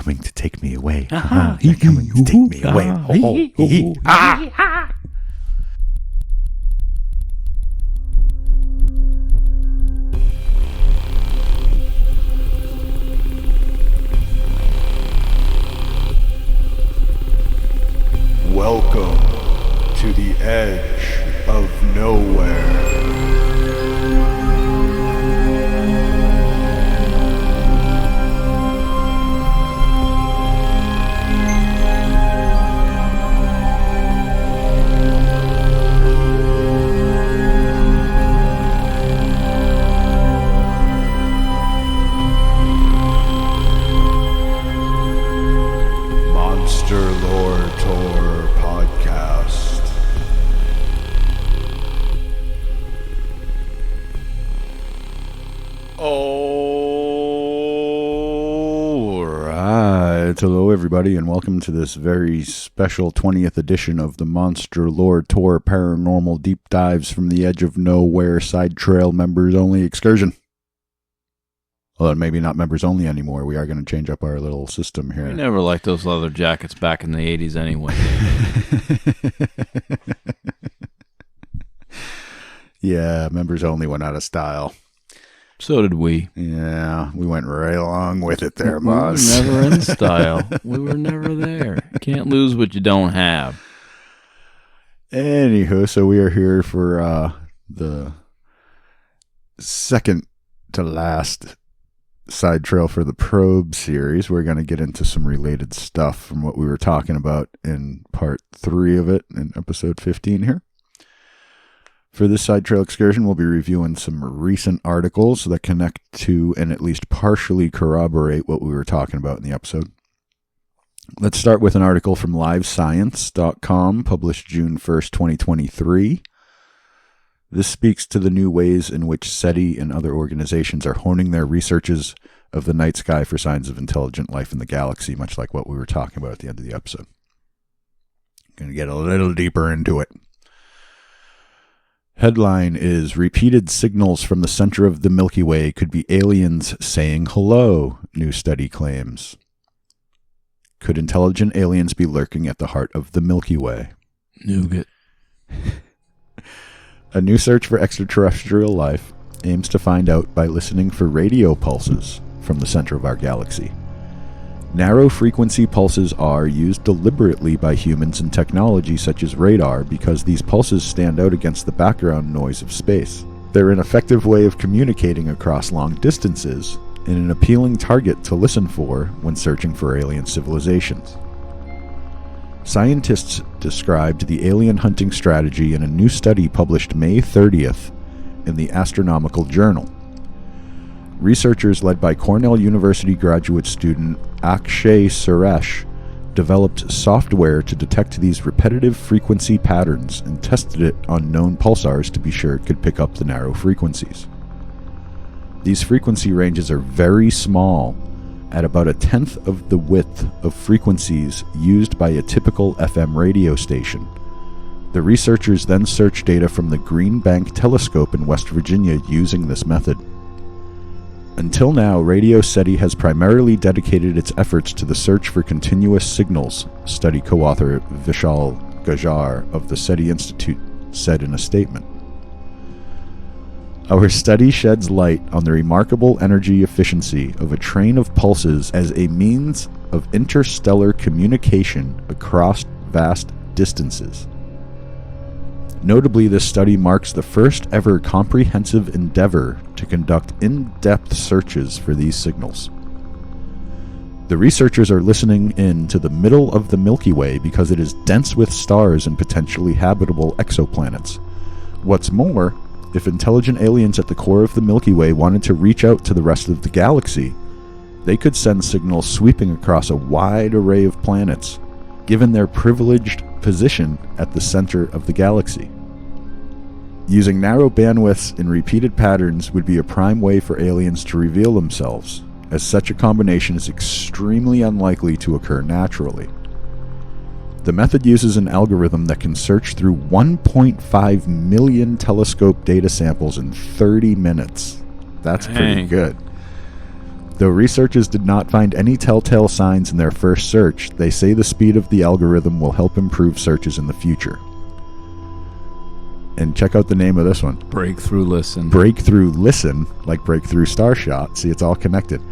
coming to take me away. They're coming to take me away. Welcome to the edge of nowhere. Monster Lore Tour Podcast. All right. Hello, everybody, and welcome to this very special 20th edition of the Monster Lore Tour Paranormal Deep Dives from the Edge of Nowhere Side Trail Members Only Excursion. Well, maybe not members only anymore. We are going to change up our little system here. We never liked those leather jackets back in the 80s anyway. Yeah, members only went out of style. So did we. Yeah, we went right along with it there, We were Moz. never in style. We were never there. Can't lose what you don't have. Anywho, so we are here for the second to last side trail for the probe series. We're going to get into some related stuff from what we were talking about in part 3 of it in episode 15 here. For this side trail excursion, we'll be reviewing some recent articles that connect to and at least partially corroborate what we were talking about in the episode. Let's start with an article from livescience.com, published June 1st, 2023. This speaks to the new ways in which SETI and other organizations are honing their researches of the night sky for signs of intelligent life in the galaxy, much like what we were talking about at the end of the episode. Going to get a little deeper into it. Headline is, Repeated signals from the center of the Milky Way could be aliens saying hello, new study claims. Could intelligent aliens be lurking at the heart of the Milky Way? Nougat. A new search for extraterrestrial life aims to find out by listening for radio pulses from the center of our galaxy. Narrow frequency pulses are used deliberately by humans in technology such as radar because these pulses stand out against the background noise of space. They're an effective way of communicating across long distances and an appealing target to listen for when searching for alien civilizations. Scientists described the alien hunting strategy in a new study published May 30th in the Astronomical Journal. Researchers led by Cornell University graduate student Akshay Suresh developed software to detect these repetitive frequency patterns and tested it on known pulsars to be sure it could pick up the narrow frequencies. These frequency ranges are very small, at about 1/10 of the width of frequencies used by a typical FM radio station. The researchers then searched data from the Green Bank Telescope in West Virginia using this method. Until now, Radio SETI has primarily dedicated its efforts to the search for continuous signals, study co-author Vishal Gajar of the SETI Institute said in a statement. Our study sheds light on the remarkable energy efficiency of a train of pulses as a means of interstellar communication across vast distances. Notably, this study marks the first ever comprehensive endeavor to conduct in-depth searches for these signals. The researchers are listening in to the middle of the Milky Way because it is dense with stars and potentially habitable exoplanets. What's more, if intelligent aliens at the core of the Milky Way wanted to reach out to the rest of the galaxy, they could send signals sweeping across a wide array of planets, given their privileged position at the center of the galaxy. Using narrow bandwidths in repeated patterns would be a prime way for aliens to reveal themselves, as such a combination is extremely unlikely to occur naturally. The method uses an algorithm that can search through 1.5 million telescope data samples in 30 minutes. That's pretty good. The Though researchers did not find any telltale signs in their first search, they say the speed of the algorithm will help improve searches in the future. And check out the name of this one. Breakthrough Listen. Breakthrough Listen, like Breakthrough Starshot. See, it's all connected.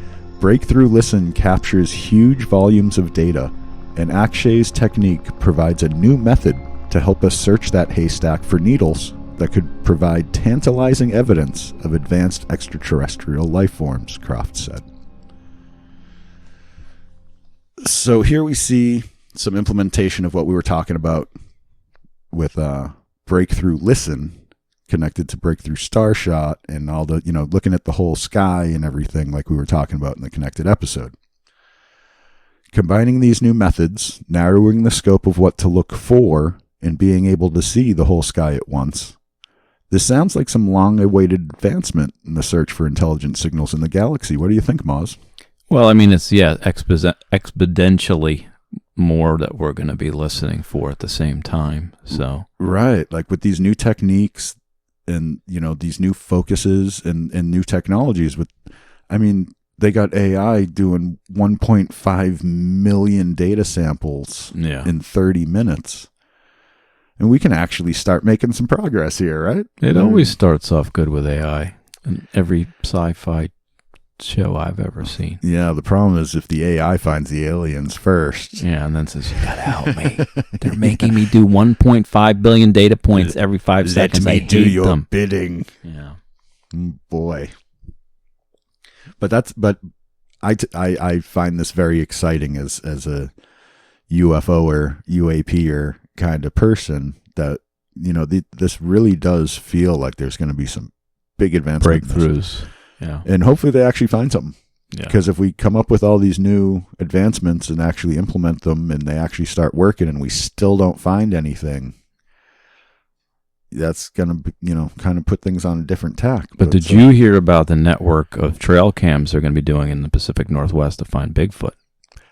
Breakthrough Listen captures huge volumes of data, and Akshay's technique provides a new method to help us search that haystack for needles that could provide tantalizing evidence of advanced extraterrestrial life forms, Croft said. So here we see some implementation of what we were talking about with Breakthrough Listen connected to Breakthrough Starshot and all the, looking at the whole sky and everything like we were talking about in the connected episode. Combining these new methods, narrowing the scope of what to look for, and being able to see the whole sky at once. This sounds like some long-awaited advancement in the search for intelligent signals in the galaxy. What do you think, Moz? Well, I mean, it's, exponentially more that we're going to be listening for at the same time. So right, like with these new techniques and, these new focuses and new technologies they got AI doing 1.5 million data samples in 30 minutes. And we can actually start making some progress here, right? It always starts off good with AI in every sci-fi show I've ever seen. Yeah, the problem is if the AI finds the aliens first. Yeah, and then says, you gotta help me. They're making me do 1.5 billion data points every 5 seconds. Let me do your them. bidding. Yeah. Boy. But I find this very exciting as a UFO or UAP kind of person that, this really does feel like there's going to be some big advancement. Breakthroughs. Yeah. And hopefully they actually find something. Yeah. Because if we come up with all these new advancements and actually implement them and they actually start working and we still don't find anything, that's going to, kind of put things on a different tack. But did you hear about the network of trail cams they're going to be doing in the Pacific Northwest to find Bigfoot?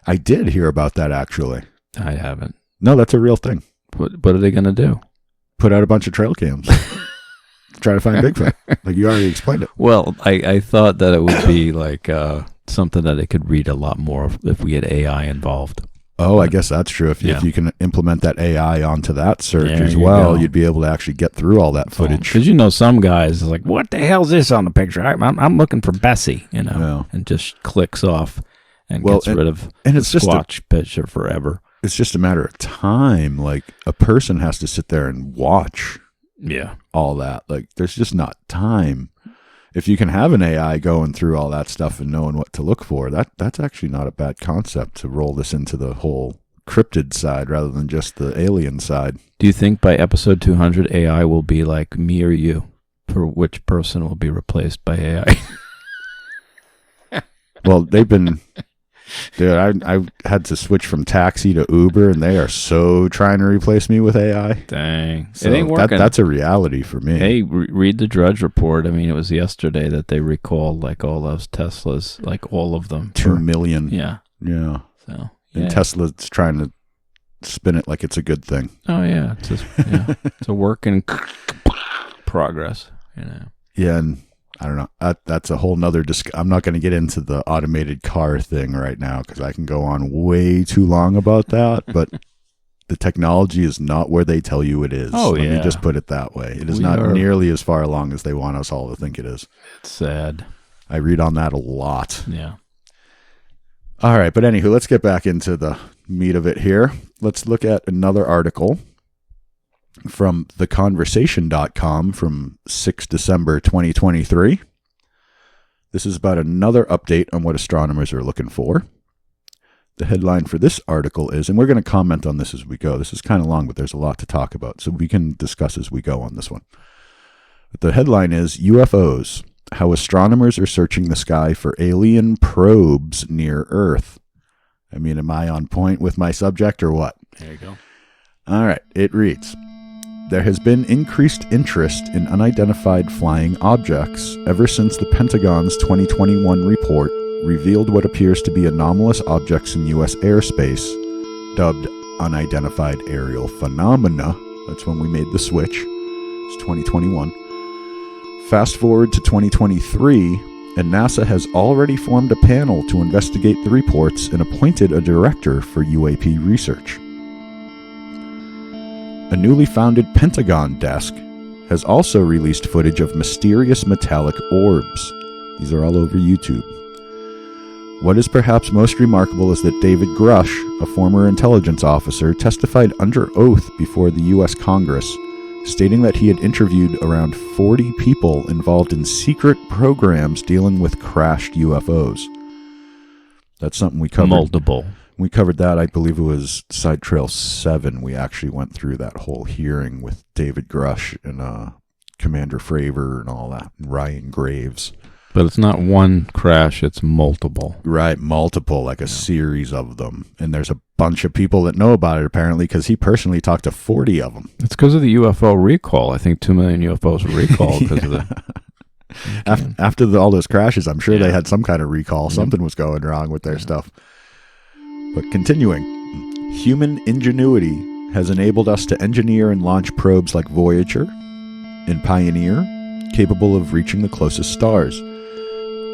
I did hear about that, actually. I haven't. No, that's a real thing. What are they going to do? Put out a bunch of trail cams. Try to find Bigfoot. Like you already explained it. Well, I thought that it would be like something that it could read a lot more if we had AI involved. Oh, I guess that's true. If you can implement that AI onto that search There as you well, go. You'd be able to actually get through all that footage. Because some guys is like, what the hell's this on the picture? I'm looking for Bessie, Yeah. and just clicks off and gets rid of and it's the just Squatch picture forever. It's just a matter of time. Like a person has to sit there and watch all that. Like there's just not time. If you can have an AI going through all that stuff and knowing what to look for, that's actually not a bad concept to roll this into the whole cryptid side rather than just the alien side. Do you think by episode 200 AI will be like me or you? For which person will be replaced by AI? Well, they've been... Dude, I had to switch from taxi to Uber, and they are so trying to replace me with AI. Dang. So it ain't working. That's a reality for me. Hey, read the Drudge Report. I mean, it was yesterday that they recalled like all those Teslas, like all of them. 2 million. Yeah. Yeah. So, And Tesla's trying to spin it like it's a good thing. Oh, yeah. It's just, it's a work in progress, Yeah, and I don't know. That's a whole nother I'm not going to get into the automated car thing right now because I can go on way too long about that. But the technology is not where they tell you it is. Oh, Let yeah. me just put it that way. It is not nearly as far along as they want us all to think it is. It's sad. I read on that a lot. Yeah. All right, but anywho, let's get back into the meat of it here. Let's look at another article from theconversation.com from 6 December 2023. This is about another update on what astronomers are looking for. The headline for this article is, and we're going to comment on this as we go. This is kind of long, but there's a lot to talk about, so we can discuss as we go on this one. But the headline is UFOs, how astronomers are searching the sky for alien probes near Earth. I mean, am I on point with my subject or what? There you go. All right, it reads, there has been increased interest in unidentified flying objects ever since the Pentagon's 2021 report revealed what appears to be anomalous objects in U.S. airspace, dubbed unidentified aerial phenomena. That's when we made the switch. It's 2021. Fast forward to 2023, and NASA has already formed a panel to investigate the reports and appointed a director for UAP research. A newly founded Pentagon desk has also released footage of mysterious metallic orbs. These are all over YouTube. What is perhaps most remarkable is that David Grush, a former intelligence officer, testified under oath before the U.S. Congress, stating that he had interviewed around 40 people involved in secret programs dealing with crashed UFOs. That's something we covered. Multiple. We covered that, I believe it was Side Trail 7. We actually went through that whole hearing with David Grush and Commander Fravor and all that, and Ryan Graves. But it's not one crash, it's multiple. Right, multiple, like a series of them. And there's a bunch of people that know about it, apparently, because he personally talked to 40 of them. It's because of the UFO recall. I think 2 million UFOs were recalled because of the... After all those crashes, I'm sure they had some kind of recall. Something was going wrong with their stuff. But continuing, human ingenuity has enabled us to engineer and launch probes like Voyager and Pioneer, capable of reaching the closest stars.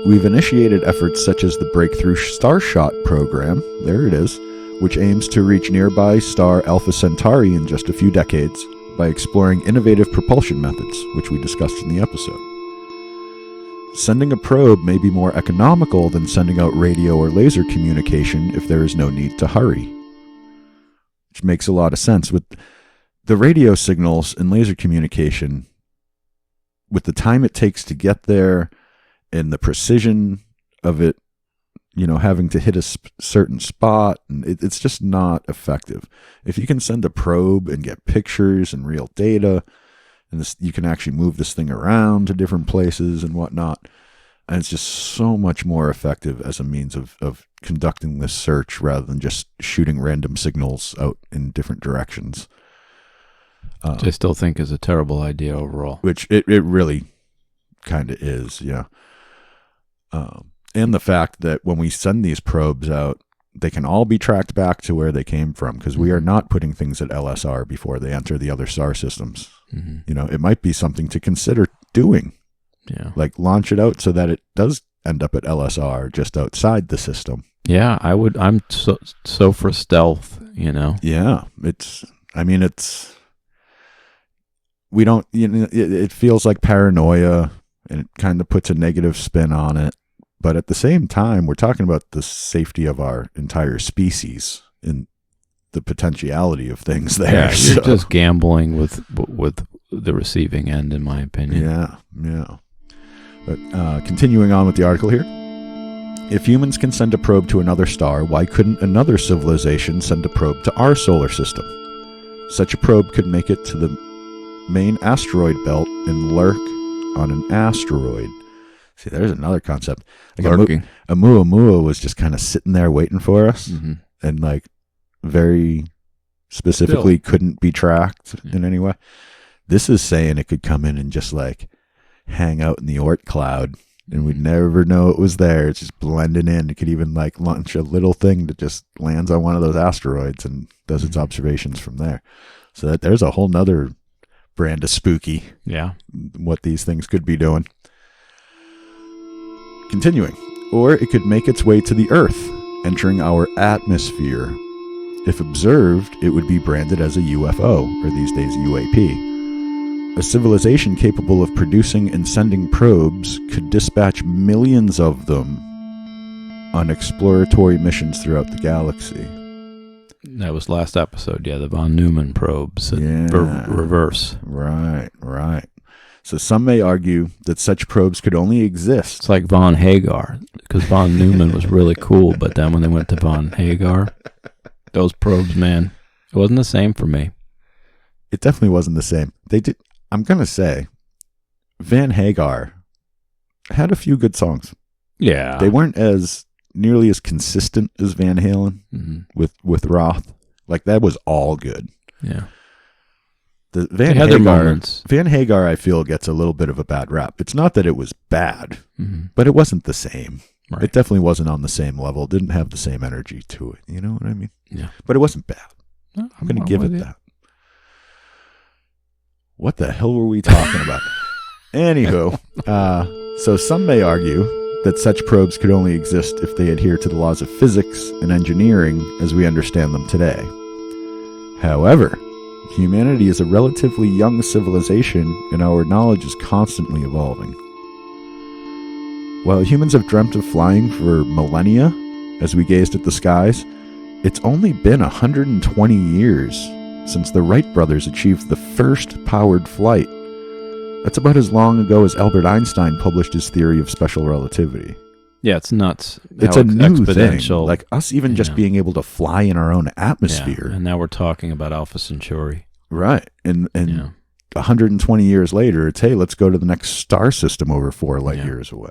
We've initiated efforts such as the Breakthrough Starshot program, there it is, which aims to reach nearby star Alpha Centauri in just a few decades by exploring innovative propulsion methods, which we discussed in the episode. Sending a probe may be more economical than sending out radio or laser communication if there is no need to hurry. Which makes a lot of sense. With the radio signals and laser communication, with the time it takes to get there and the precision of it, having to hit a certain spot, and it's just not effective. If you can send a probe and get pictures and real data, and you can actually move this thing around to different places and whatnot, and it's just so much more effective as a means of conducting this search rather than just shooting random signals out in different directions. Which I still think is a terrible idea overall. Which it really kind of is, yeah. And the fact that when we send these probes out, they can all be tracked back to where they came from, because we are not putting things at LSR before they enter the other star systems. Mm-hmm. It might be something to consider doing. Yeah. Like launch it out so that it does end up at LSR just outside the system. Yeah, I would. I'm so for stealth, Yeah, we don't, it feels like paranoia, and it kind of puts a negative spin on it. But at the same time, we're talking about the safety of our entire species and the potentiality of things there. Yeah, you're just gambling with the receiving end, in my opinion. Yeah. But continuing on with the article here. If humans can send a probe to another star, why couldn't another civilization send a probe to our solar system? Such a probe could make it to the main asteroid belt and lurk on an asteroid. See, there's another concept. Like lurking. Oumuamua was just kind of sitting there waiting for us, and very specifically couldn't be tracked in any way. This is saying it could come in and just hang out in the Oort cloud, and we'd never know it was there. It's just blending in. It could even launch a little thing that just lands on one of those asteroids and does its observations from there. So that there's a whole nother brand of spooky. Yeah. What these things could be doing. Continuing. Or it could make its way to the Earth, entering our atmosphere. If observed, it would be branded as a UFO, or these days UAP. A civilization capable of producing and sending probes could dispatch millions of them on exploratory missions throughout the galaxy. That was last episode, yeah, the von Neumann probes. Reverse. Right. So some may argue that such probes could only exist. It's like von Hagar, because von Neumann was really cool, but then when they went to von Hagar, those probes, man, it wasn't the same for me. It definitely wasn't the same. They did. I'm going to say, Van Hagar had a few good songs. Yeah. They weren't nearly as consistent as Van Halen with Roth. That was all good. Yeah. The Van Hagar, I feel, gets a little bit of a bad rap. It's not that it was bad, but it wasn't the same. Right. It definitely wasn't on the same level. It didn't have the same energy to it. You know what I mean? Yeah. But it wasn't bad. No, I'm going to give it that. What the hell were we talking about? Anywho, so some may argue that such probes could only exist if they adhere to the laws of physics and engineering as we understand them today. However, humanity is a relatively young civilization, and our knowledge is constantly evolving. While humans have dreamt of flying for millennia as we gazed at the skies, it's only been 120 years since the Wright brothers achieved the first powered flight. That's about as long ago as Albert Einstein published his theory of special relativity. Yeah, it's nuts. It's how a new thing. exponential. Like us even just being able to fly in our own atmosphere. Yeah, and now we're talking about Alpha Centauri. Right. And 120 years later, it's, hey, let's go to the next star system over 4 light years away.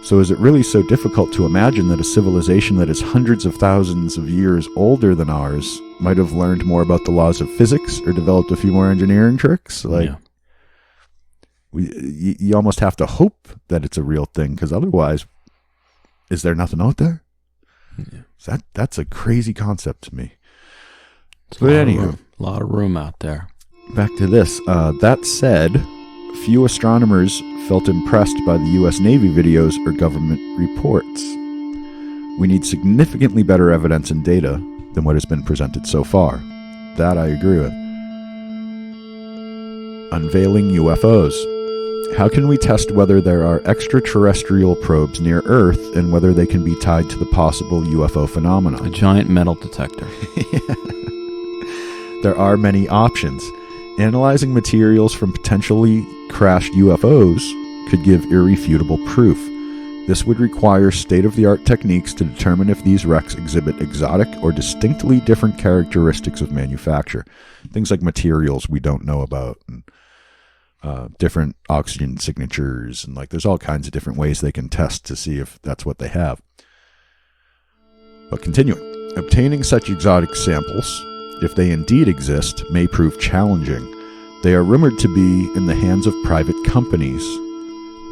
So is it really so difficult to imagine that a civilization that is hundreds of thousands of years older than ours might have learned more about the laws of physics or developed a few more engineering tricks? You almost have to hope that it's a real thing, because otherwise, is there nothing out there? Yeah. That's a crazy concept to me. But anyway, a lot of room out there. Back to this. That said, few astronomers felt impressed by the U.S. Navy videos or government reports. We need significantly better evidence and data than what has been presented so far. That I agree with. Unveiling UFOs. How can we test whether there are extraterrestrial probes near Earth and whether they can be tied to the possible UFO phenomenon? A giant metal detector. There are many options. Analyzing materials from potentially crashed UFOs could give irrefutable proof. This would require state-of-the-art techniques to determine if these wrecks exhibit exotic or distinctly different characteristics of manufacture. Things like materials we don't know about, and different oxygen signatures, and there's all kinds of different ways they can test to see if that's what they have. But continuing, obtaining such exotic samples, if they indeed exist, may prove challenging. They are rumored to be in the hands of private companies,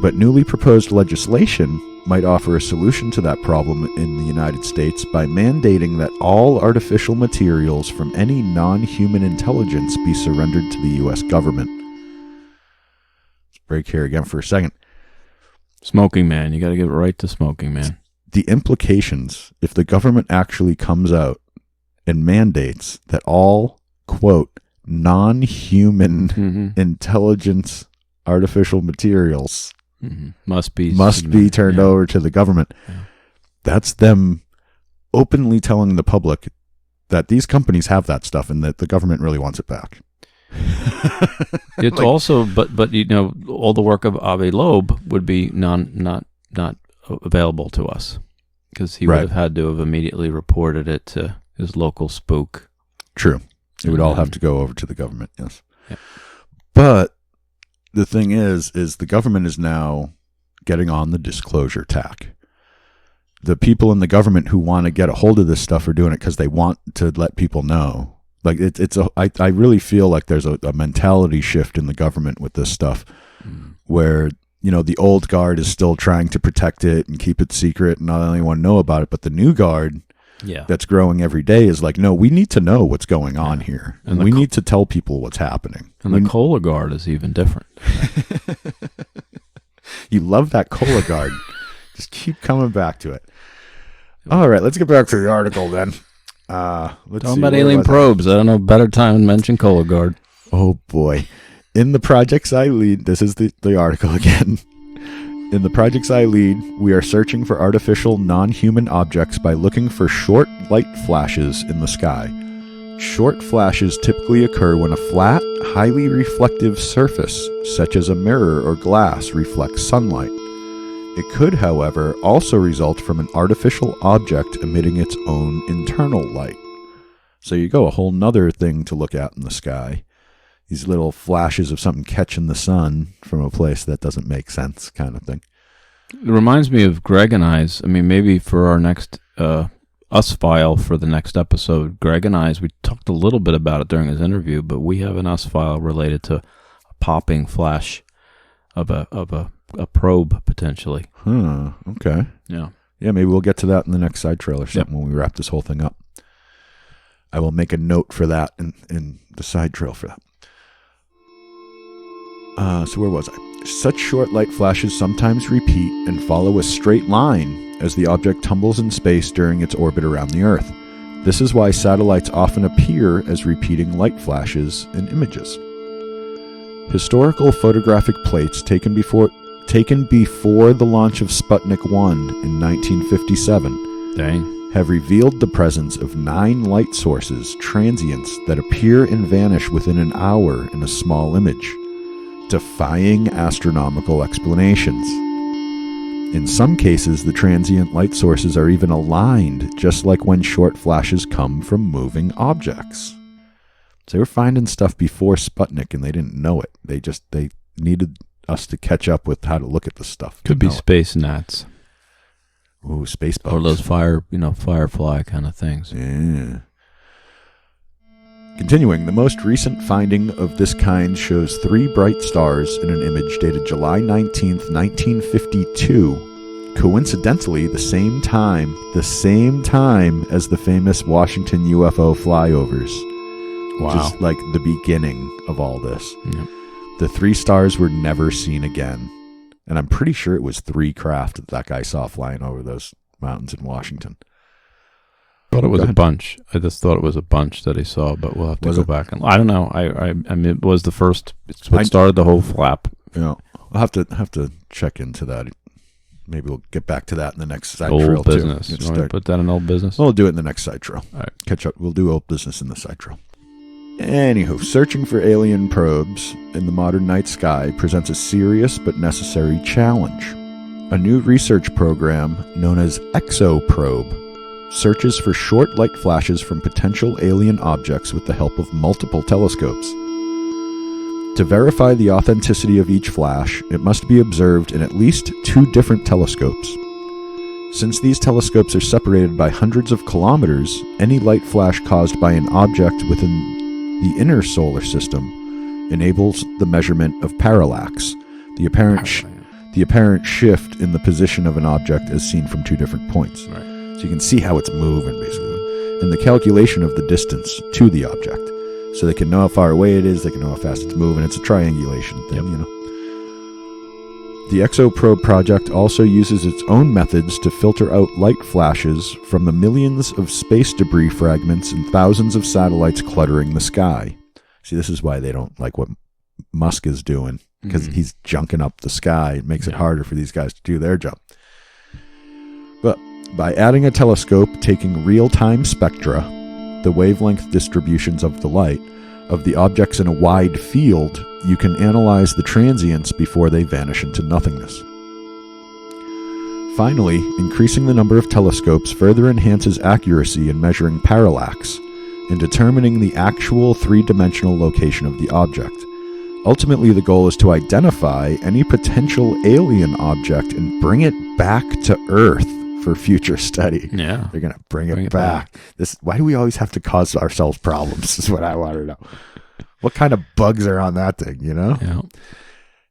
but newly proposed legislation might offer a solution to that problem in the United States by mandating that all artificial materials from any non-human intelligence be surrendered to the U.S. government. Let's break here again for a second. Smoking Man. You got to get right to Smoking Man. The implications, if the government actually comes out and mandates that all, quote, non-human intelligence artificial materials must be turned over to the government. Yeah. That's them openly telling the public that these companies have that stuff and that the government really wants it back. It's also, but all the work of Avi Loeb would be not available to us, because he would have had to have immediately reported it to his local spook. True. It would all have to go over to the government, yes. Yeah. But the thing is the government is now getting on the disclosure tack. The people in the government who want to get a hold of this stuff are doing it because they want to let people know. I really feel like there's a mentality shift in the government with this stuff, where the old guard is still trying to protect it and keep it secret and not anyone know about it, but the new guard that's growing every day is like, no, we need to know what's going on here, and we need to tell people what's happening. And the Cola Guard is even different. You love that Cola Guard. Just keep coming back to it. All right, let's get back to the article then. Talking about alien probes. I don't know better time to mention Cola Guard. Oh boy. In the projects I lead, this is the article again. In the projects I lead, we are searching for artificial non-human objects by looking for short light flashes in the sky. Short flashes typically occur when a flat, highly reflective surface, such as a mirror or glass, reflects sunlight. It could, however, also result from an artificial object emitting its own internal light. So you go, a whole nother thing to look at in the sky. These little flashes of something catching the sun from a place that doesn't make sense, kind of thing. It reminds me of Greg and I's. I mean, maybe for our next Us File for the next episode, Greg and I's, we talked a little bit about it during his interview, but we have an Us File related to a popping flash of a probe, potentially. Okay. Yeah. Yeah, maybe we'll get to that in the next side trail or something when we wrap this whole thing up. I will make a note for that in the side trail for that. So where was I? Such short light flashes sometimes repeat and follow a straight line as the object tumbles in space during its orbit around the Earth. This is why satellites often appear as repeating light flashes in images. Historical photographic plates taken before the launch of Sputnik 1 in 1957 have revealed the presence of 9 light sources, transients, that appear and vanish within an hour in a small image, defying astronomical explanations. In some cases, the transient light sources are even aligned, just like when short flashes come from moving objects. So they were finding stuff before Sputnik, and they didn't know it. They needed us to catch up with how to look at the stuff. Could be space gnats. Ooh, space bugs. Or those firefly kind of things. Yeah. Continuing, the most recent finding of this kind shows 3 bright stars in an image dated July 19th, 1952, coincidentally the same time as the famous Washington UFO flyovers. Wow. Which is like the beginning of all this. Yep. The 3 stars were never seen again. And I'm pretty sure it was 3 craft that guy saw flying over those mountains in Washington. I thought it was a bunch. I just thought it was a bunch that he saw, but we'll have to go back and I don't know. I mean, it was the first. It's what started the whole flap. Yeah, I'll have to check into that. Maybe we'll get back to that in the next side old trail business. too. You want to put that in old business? We'll do it in the next side trail. All right. Catch up. We'll do old business in the side trail. Anywho, searching for alien probes in the modern night sky presents a serious but necessary challenge. A new research program known as ExoProbe searches for short light flashes from potential alien objects with the help of multiple telescopes. To verify the authenticity of each flash, it must be observed in at least 2 different telescopes. Since these telescopes are separated by hundreds of kilometers, any light flash caused by an object within the inner solar system enables the measurement of parallax, the apparent shift in the position of an object as seen from 2 different points. Right. So you can see how it's moving, basically, and the calculation of the distance to the object. So they can know how far away it is, they can know how fast it's moving. It's a triangulation thing, you know. The ExoProbe project also uses its own methods to filter out light flashes from the millions of space debris fragments and thousands of satellites cluttering the sky. See, this is why they don't like what Musk is doing, because he's junking up the sky. It makes it harder for these guys to do their job. But by adding a telescope taking real-time spectra, the wavelength distributions of the light, of the objects in a wide field, you can analyze the transients before they vanish into nothingness. Finally, increasing the number of telescopes further enhances accuracy in measuring parallax and determining the actual 3-dimensional location of the object. Ultimately, the goal is to identify any potential alien object and bring it back to Earth for future study. Yeah. They're going to bring it back. Why do we always have to cause ourselves problems is what I want to know. What kind of bugs are on that thing, you know? Yeah.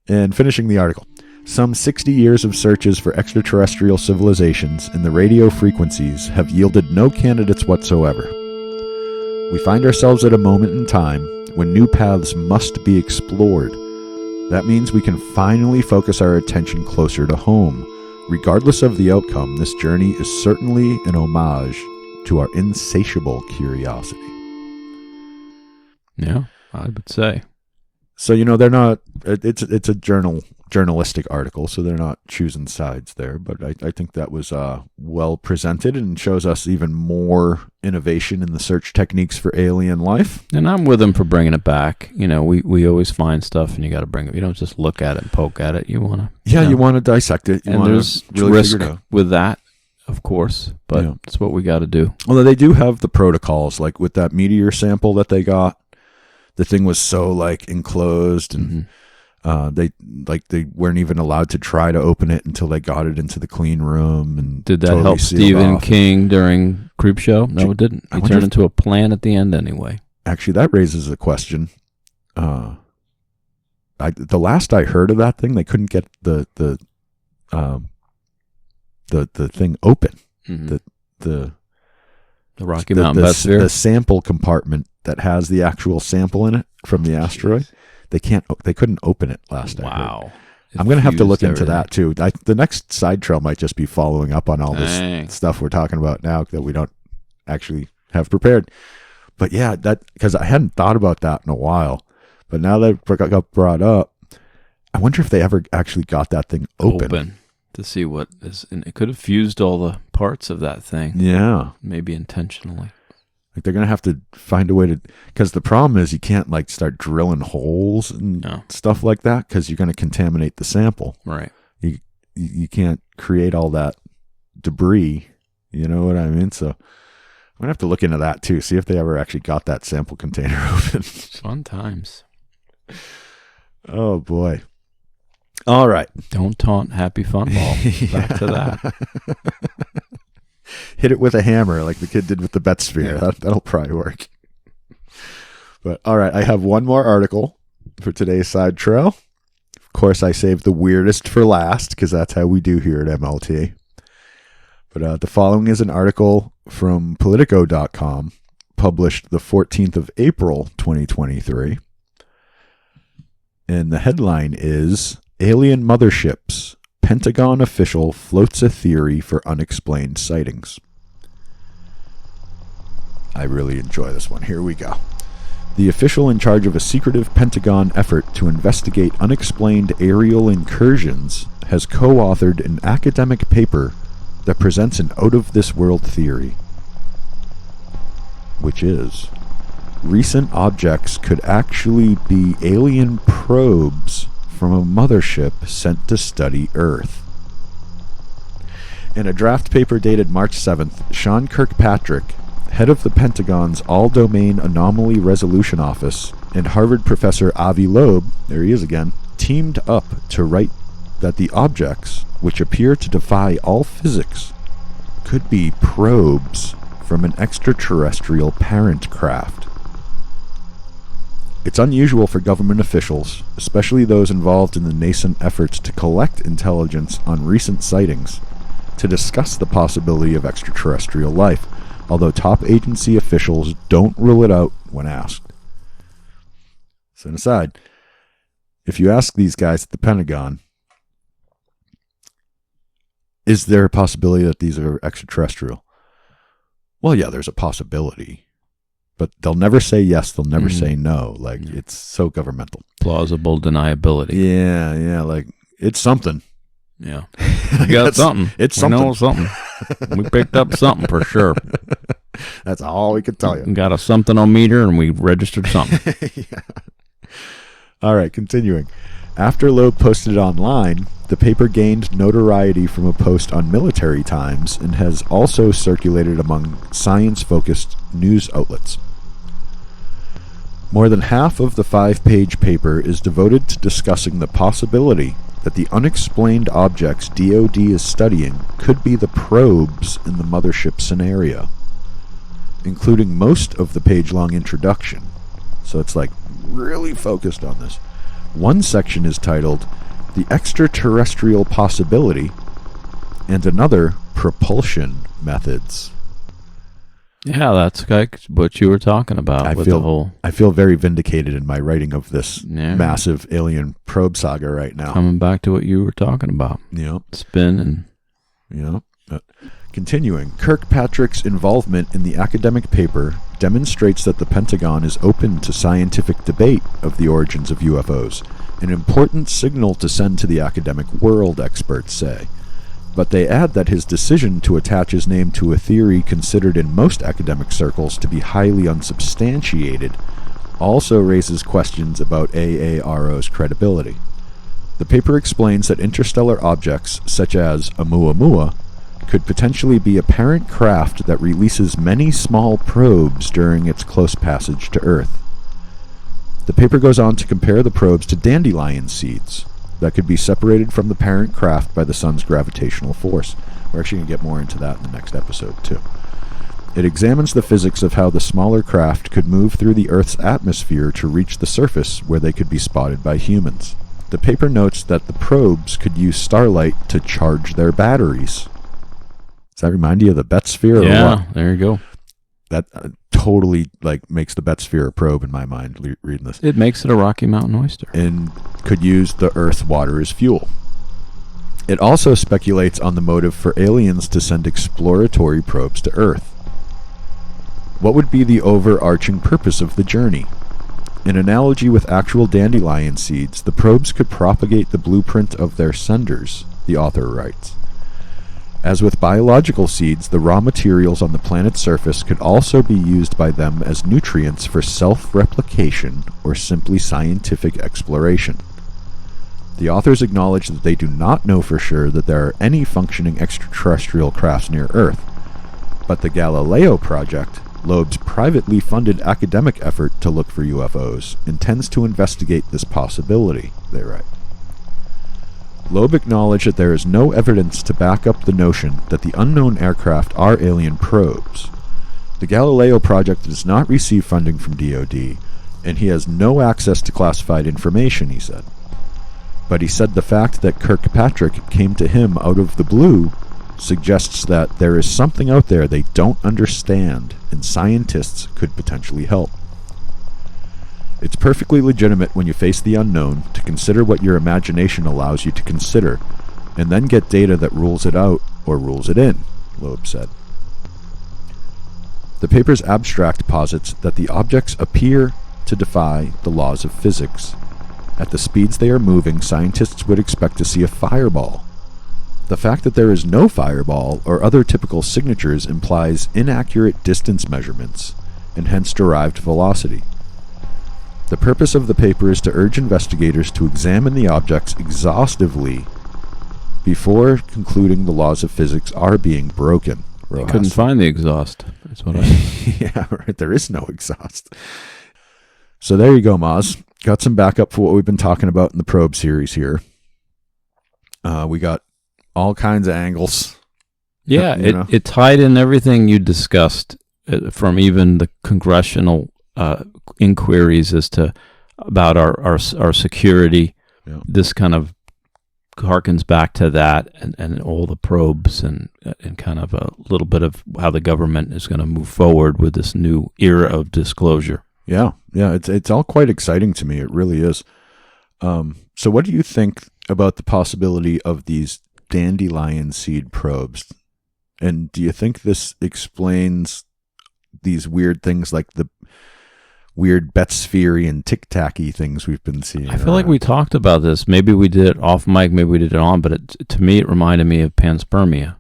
And finishing the article. Some 60 years of searches for extraterrestrial civilizations in the radio frequencies have yielded no candidates whatsoever. We find ourselves at a moment in time when new paths must be explored. That means we can finally focus our attention closer to home. Regardless of the outcome, this journey is certainly an homage to our insatiable curiosity. Yeah, I would say. So, you know, they're not, it's a journalistic article, so they're not choosing sides there, but I think that was well presented and shows us even more innovation in the search techniques for alien life. And I'm with them for bringing it back. You know, we always find stuff and you got to bring it. You don't just look at it and poke at it. You want to. Yeah, you want to dissect it. And there's really risk with that, of course, but it's what we got to do. Although they do have the protocols, like with that meteor sample that they got, the thing was so like enclosed and they weren't even allowed to try to open it until they got it into the clean room. And did that help Stephen King during Creepshow? No, it didn't. He turned into a plant at the end anyway. Actually, that raises a question. The last I heard of that thing, they couldn't get the thing open. The Rocky Mountain Biosphere. The sample compartment that has the actual sample in it from the asteroid. They couldn't open it last I heard. Wow. I'm going to have to look fused into everything. that too. The next side trail might just be following up on all Dang. this stuff we're talking about now that we don't actually have prepared. But yeah, that because I hadn't thought about that in a while. But now that it got brought up, I wonder if they ever actually got that thing open. To see what is, and it could have fused all the parts of that thing. Yeah. Maybe intentionally. Like they're going to have to find a way to, because the problem is you can't like start drilling holes and stuff like that because you're going to contaminate the sample. Right. You can't create all that debris. You know what I mean? So I'm going to have to look into that too. See if they ever actually got that sample container open. Fun times. Oh boy. All right. Don't taunt Happy Fun Ball. Back to that. Hit it with a hammer like the kid did with the bet sphere. Yeah. That'll probably work. But all right, I have one more article for today's side trail. Of course, I saved the weirdest for last because that's how we do here at MLT. But the following is an article from Politico.com, published the 14th of April, 2023. And the headline is Alien Motherships. Pentagon official floats a theory for unexplained sightings. I really enjoy this one. Here we go. The official in charge of a secretive Pentagon effort to investigate unexplained aerial incursions has co-authored an academic paper that presents an out-of-this-world theory, which is recent objects could actually be alien probes from a mothership sent to study Earth. In a draft paper dated March 7th, Sean Kirkpatrick, head of the Pentagon's All-Domain Anomaly Resolution Office, and Harvard professor Avi Loeb, there he is again, teamed up to write that the objects, which appear to defy all physics, could be probes from an extraterrestrial parent craft. It's unusual for government officials, especially those involved in the nascent efforts to collect intelligence on recent sightings, to discuss the possibility of extraterrestrial life, although top agency officials don't rule it out when asked. So, an aside, if you ask these guys at the Pentagon, is there a possibility that these are extraterrestrial? Well, yeah, there's a possibility. But they'll never say yes, they'll never say no. Like, it's so governmental. Plausible deniability. Yeah, like, it's something. Yeah. We got something. It's we something. know something. We picked up something for sure. That's all we can tell you. We got a something-o-meter and we registered something. Yeah. All right, continuing. After Loeb posted it online, the paper gained notoriety from a post on Military Times and has also circulated among science-focused news outlets. More than half of the 5-page paper is devoted to discussing the possibility that the unexplained objects DoD is studying could be the probes in the mothership scenario, including most of the page-long introduction. So it's like really focused on this. One section is titled The Extraterrestrial Possibility, and another Propulsion Methods. Yeah, that's like what you were talking about I feel very vindicated in my writing of this massive alien probe saga right now. Coming back to what you were talking about. Yeah. Spin and... Yeah. Continuing, Kirkpatrick's involvement in the academic paper demonstrates that the Pentagon is open to scientific debate of the origins of UFOs, an important signal to send to the academic world, experts say. But they add that his decision to attach his name to a theory considered in most academic circles to be highly unsubstantiated also raises questions about AARO's credibility. The paper explains that interstellar objects, such as Oumuamua, could potentially be a parent craft that releases many small probes during its close passage to Earth. The paper goes on to compare the probes to dandelion seeds that could be separated from the parent craft by the sun's gravitational force. We're actually going to get more into that in the next episode, too. It examines the physics of how the smaller craft could move through the Earth's atmosphere to reach the surface where they could be spotted by humans. The paper notes that the probes could use starlight to charge their batteries. Does that remind you of the bet sphere or what? Yeah, there you go. That totally like makes the Betsphere a probe in my mind reading this. It makes it a Rocky Mountain oyster. And could use the Earth's water as fuel. It also speculates on the motive for aliens to send exploratory probes to Earth. What would be the overarching purpose of the journey? In analogy with actual dandelion seeds, the probes could propagate the blueprint of their senders, the author writes. As with biological seeds, the raw materials on the planet's surface could also be used by them as nutrients for self-replication or simply scientific exploration. The authors acknowledge that they do not know for sure that there are any functioning extraterrestrial crafts near Earth, but the Galileo Project, Loeb's privately funded academic effort to look for UFOs, intends to investigate this possibility, they write. Loeb acknowledged that there is no evidence to back up the notion that the unknown aircraft are alien probes. The Galileo Project does not receive funding from DoD, and he has no access to classified information, he said. But he said the fact that Kirkpatrick came to him out of the blue suggests that there is something out there they don't understand, and scientists could potentially help. It's perfectly legitimate when you face the unknown to consider what your imagination allows you to consider, and then get data that rules it out or rules it in, Loeb said. The paper's abstract posits that the objects appear to defy the laws of physics. At the speeds they are moving, scientists would expect to see a fireball. The fact that there is no fireball or other typical signatures implies inaccurate distance measurements, and hence derived velocity. The purpose of the paper is to urge investigators to examine the objects exhaustively before concluding the laws of physics are being broken. I couldn't find the exhaust. That's what I... Yeah, right. There is no exhaust. So there you go, Moz. Got some backup for what we've been talking about in the probe series here. We got all kinds of angles. Yeah, it tied in everything you discussed, from even the congressional inquiries as to about our security. Yeah. This kind of harkens back to that, and all the probes and kind of a little bit of how the government is going to move forward with this new era of disclosure. Yeah, it's all quite exciting to me. It really is. So what do you think about the possibility of these dandelion seed probes? And do you think this explains these weird things like the weird Betsphere and tic-tacky things we've been seeing? I feel like we talked about this. Maybe we did it off mic, maybe we did it on, but to me it reminded me of panspermia.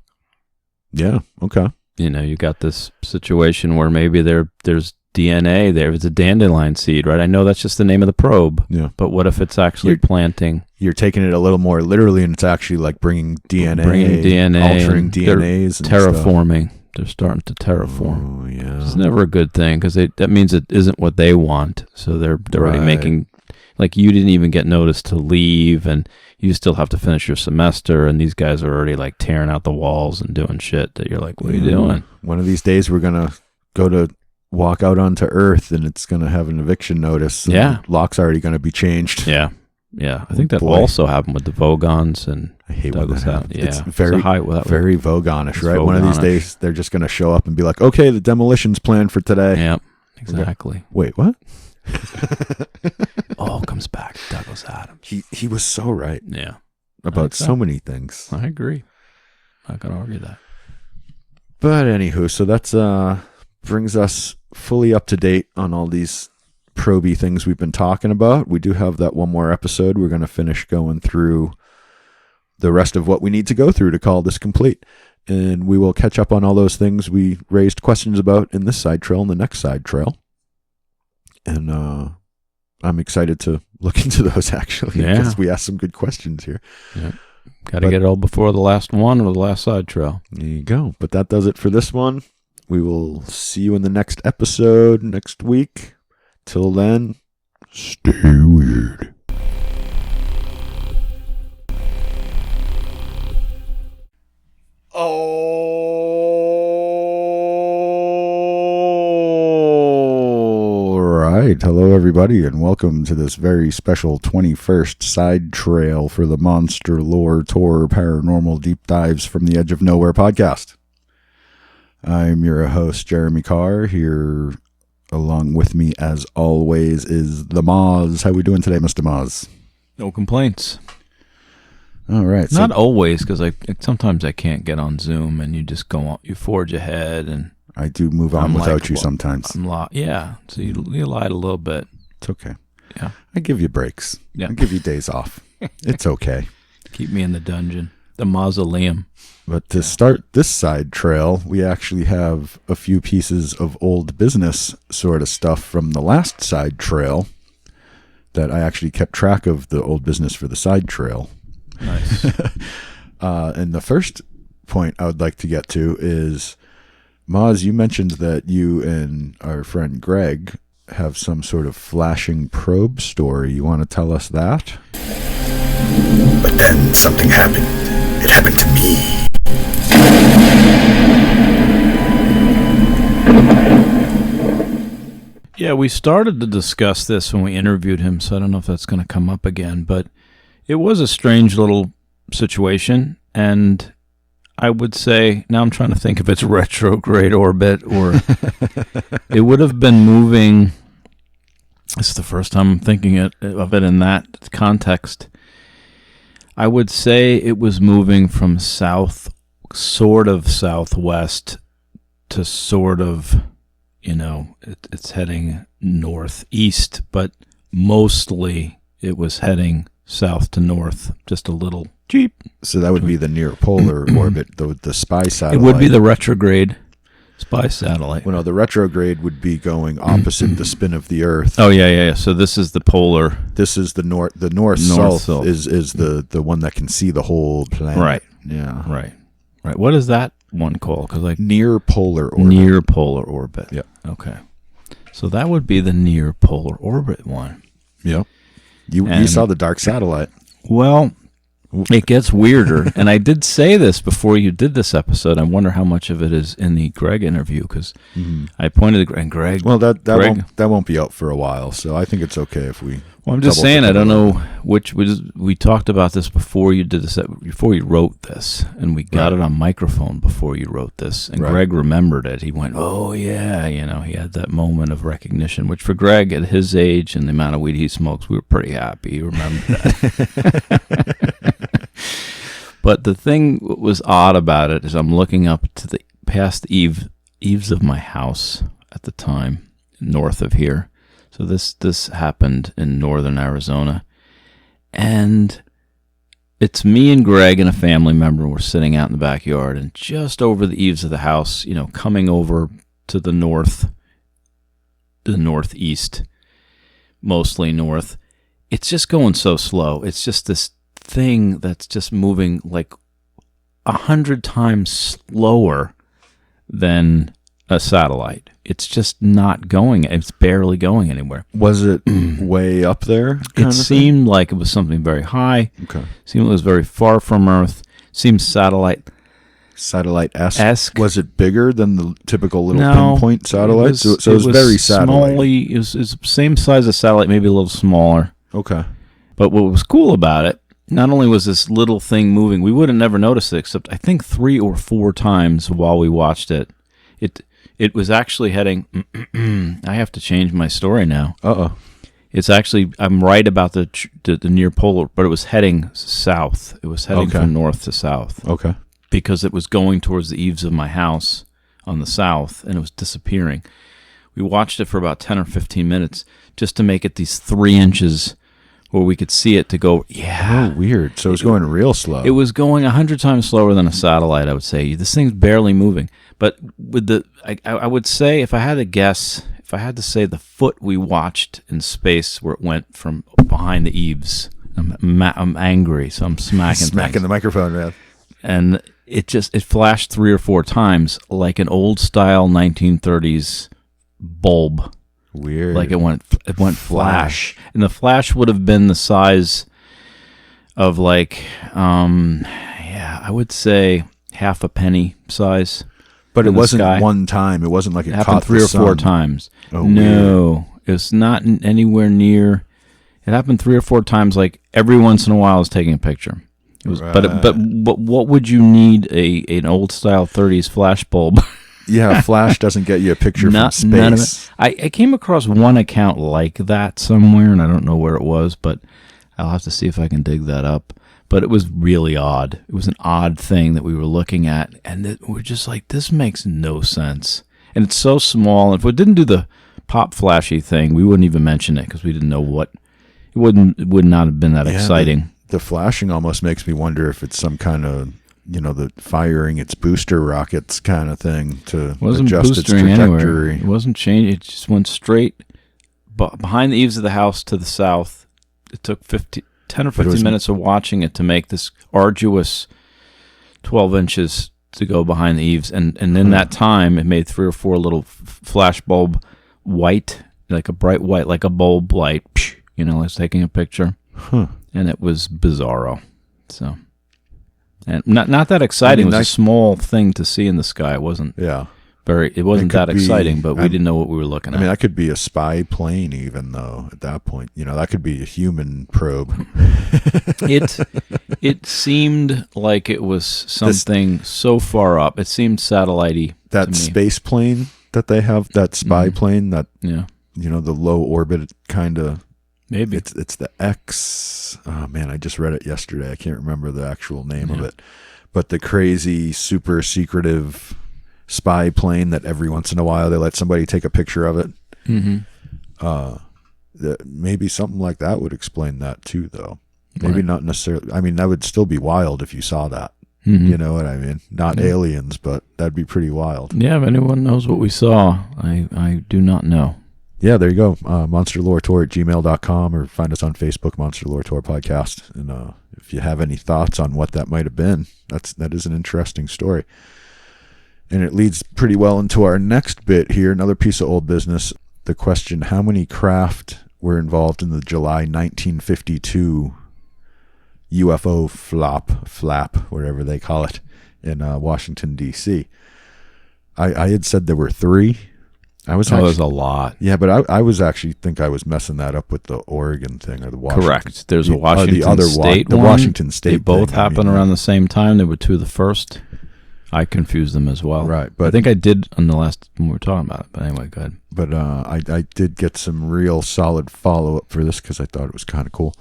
Yeah, okay. You know, you got this situation where maybe there's DNA there. It's a dandelion seed, right? I know that's just the name of the probe. Yeah. But what if it's actually planting? You're taking it a little more literally, and it's actually like bringing DNA, altering DNAs, and terraforming. Stuff. They're starting to terraform. Oh, yeah. It's never a good thing because that means it isn't what they want. So they're already making, like, you didn't even get notice to leave, and you still have to finish your semester, and these guys are already like tearing out the walls and doing shit that you're like, what are you doing? One of these days we're gonna go to walk out onto Earth, and it's going to have an eviction notice. Yeah. Lock's already going to be changed. Yeah. I think that also happened with the Vogons and I hate Douglas. when that happens. Yeah. It's very Vogonish, right? Vogonish. One of these days, they're just going to show up and be like, okay, the demolition's planned for today. Yep, exactly. Wait, what? All comes back to Douglas Adams. He was so right. Yeah. About so many things. I agree. Not going to argue that. But anywho, so that's brings us fully up to date on all these proby things we've been talking about. We do have that one more episode. We're going to finish going through the rest of what we need to go through to call this complete. And we will catch up on all those things we raised questions about in this side trail and the next side trail. And I'm excited to look into those, actually, because we asked some good questions here. Yeah. Got to get it all before the last one or the last side trail. There you go. But that does it for this one. We will see you in the next episode next week. Till then, stay weird. All right. Hello, everybody, and welcome to this very special 21st side trail for the Monster Lore Tour Paranormal Deep Dives from the Edge of Nowhere podcast. I'm your host, Jeremy Carr, here Along with me, as always, is the MOZ. How we doing today, Mr. MOZ? No complaints. All right. Not always, because sometimes I can't get on Zoom, and you just go on, you forge ahead, and I do move on without you sometimes. Yeah, so you lied a little bit. It's okay. Yeah, I give you breaks. Yeah, I give you days off. It's okay. Keep me in the dungeon, the mausoleum. But to start this side trail, we actually have a few pieces of old business sort of stuff from the last side trail that I actually kept track of the old business for the side trail. Nice. And the first point I would like to get to is, Moz, you mentioned that you and our friend Greg have some sort of flashing probe story. You want to tell us that? But then something happened. It happened to me. Yeah, we started to discuss this when we interviewed him, so I don't know if that's going to come up again, but it was a strange little situation, and I would say, now I'm trying to think if it's retrograde orbit, or it would have been moving, this is the first time I'm thinking of it in that context. I would say it was moving from sort of southwest to sort of, it's heading northeast, but mostly it was heading south to north, just a little cheap. So that would be the near polar orbit, the spy satellite. It would be the retrograde spy satellite. Well, no, the retrograde would be going opposite the spin of the Earth. Oh, yeah. So this is the polar. This is the north. The north-south is the one that can see the whole planet. Right. Yeah. Right. What is that one called? Because near polar orbit. Near polar orbit. Yep. Okay. So that would be the near polar orbit one. Yep. You saw the dark satellite. Well, it gets weirder. And I did say this before you did this episode. I wonder how much of it is in the Greg interview, because I pointed to Greg. Well, that won't be out for a while, so I think it's okay if we. Well, I'm just saying, I don't know which. We talked about this before you did this, before you wrote this, and we got it on microphone before you wrote this. And Greg remembered it. He went, "Oh yeah," he had that moment of recognition. Which for Greg at his age and the amount of weed he smokes, we were pretty happy. He remembered that. But the thing that was odd about it is I'm looking up to the past eaves of my house at the time, north of here. So this happened in northern Arizona, and it's me and Greg and a family member. We're sitting out in the backyard, and just over the eaves of the house, coming over to the northeast, mostly north, it's just going so slow. It's just this thing that's just moving like 100 times slower than a satellite. It's just not going. It's barely going anywhere. Was it way up there? It seemed like it was something very high. Okay. Seemed it was very far from Earth. Seemed satellite-esque. Was it bigger than the typical little pinpoint satellite? So it was very satellite. It was the same size as satellite, maybe a little smaller. Okay. But what was cool about it, not only was this little thing moving, we would have never noticed it, except I think 3 or 4 times while we watched it. It was actually heading. I have to change my story now. It's actually, I'm right about the near polar, but it was heading south. It was heading from north to south. Okay. Because it was going towards the eaves of my house on the south, and it was disappearing. We watched it for about 10 or 15 minutes just to make it these 3 inches where we could see it to go, Oh, weird. So it was going real slow. It was going 100 times slower than a satellite, I would say. This thing's barely moving. But with I would say, if I had to guess, if I had to say the foot we watched in space where it went from behind the eaves, I'm angry, so I'm smacking the microphone, man. And it flashed 3 or 4 times like an old style 1930s bulb. Weird. Like it went flash. And the flash would have been the size of I would say half a penny size. But it wasn't one time. It wasn't like it happened caught 3 or 4 times. Oh, no, weird. It was not anywhere near. It happened 3 or 4 times. Like every once in a while, I was taking a picture. It was, but what would you need an old style 30s flash bulb Yeah, flash doesn't get you a picture from space. None of it. I came across one account like that somewhere, and I don't know where it was, but I'll have to see if I can dig that up. But it was really odd. It was an odd thing that we were looking at, and we're just like, this makes no sense. And it's so small. If we didn't do the pop flashy thing, we wouldn't even mention it because we didn't know what. It would not have been that exciting. The flashing almost makes me wonder if it's some kind of, the firing its booster rockets kind of thing to adjust its trajectory. Anywhere. It wasn't changing. It just went straight behind the eaves of the house to the south. It took 10 or 15 minutes of watching it to make this arduous 12 inches to go behind the eaves. And in that time, it made 3 or 4 little flash bulb white, like a bright white, like a bulb light. I was taking a picture. And it was bizarro. So, and not that exciting. It was a small thing to see in the sky. It wasn't. Yeah. It wasn't that exciting, but we didn't know what we were looking at. That could be a spy plane, even though at that point, that could be a human probe. It seemed like it was something so far up. It seemed satellite-y. That space plane that they have, that spy plane, that the low orbit kind of. Maybe it's the X. Oh man, I just read it yesterday. I can't remember the actual name of it, but the crazy, super secretive spy plane that every once in a while they let somebody take a picture of it. Maybe something like that would explain that too, though. Maybe not necessarily. I mean, that would still be wild if you saw that. You know what I mean? Not aliens, but that'd be pretty wild. Yeah, if anyone knows what we saw, I do not know. Yeah, there you go. monsterloretour@gmail.com, or find us on Facebook, Monster Lore Tour Podcast. And if you have any thoughts on what that might have been, that is an interesting story. And it leads pretty well into our next bit here, another piece of old business. The question, how many craft were involved in the July 1952 UFO flap, whatever they call it, in Washington, D.C.? I had said there were 3. There's a lot. Yeah, but I was actually think I was messing that up with the Oregon thing or the Washington. Correct. There's a Washington State one. The Washington State. They both happened around the same time. They were 2 of the first. I confused them as well. Right, but I think I did on the last when we were talking about it. But anyway, go ahead. But I did get some real solid follow up for this because I thought it was kind of cool.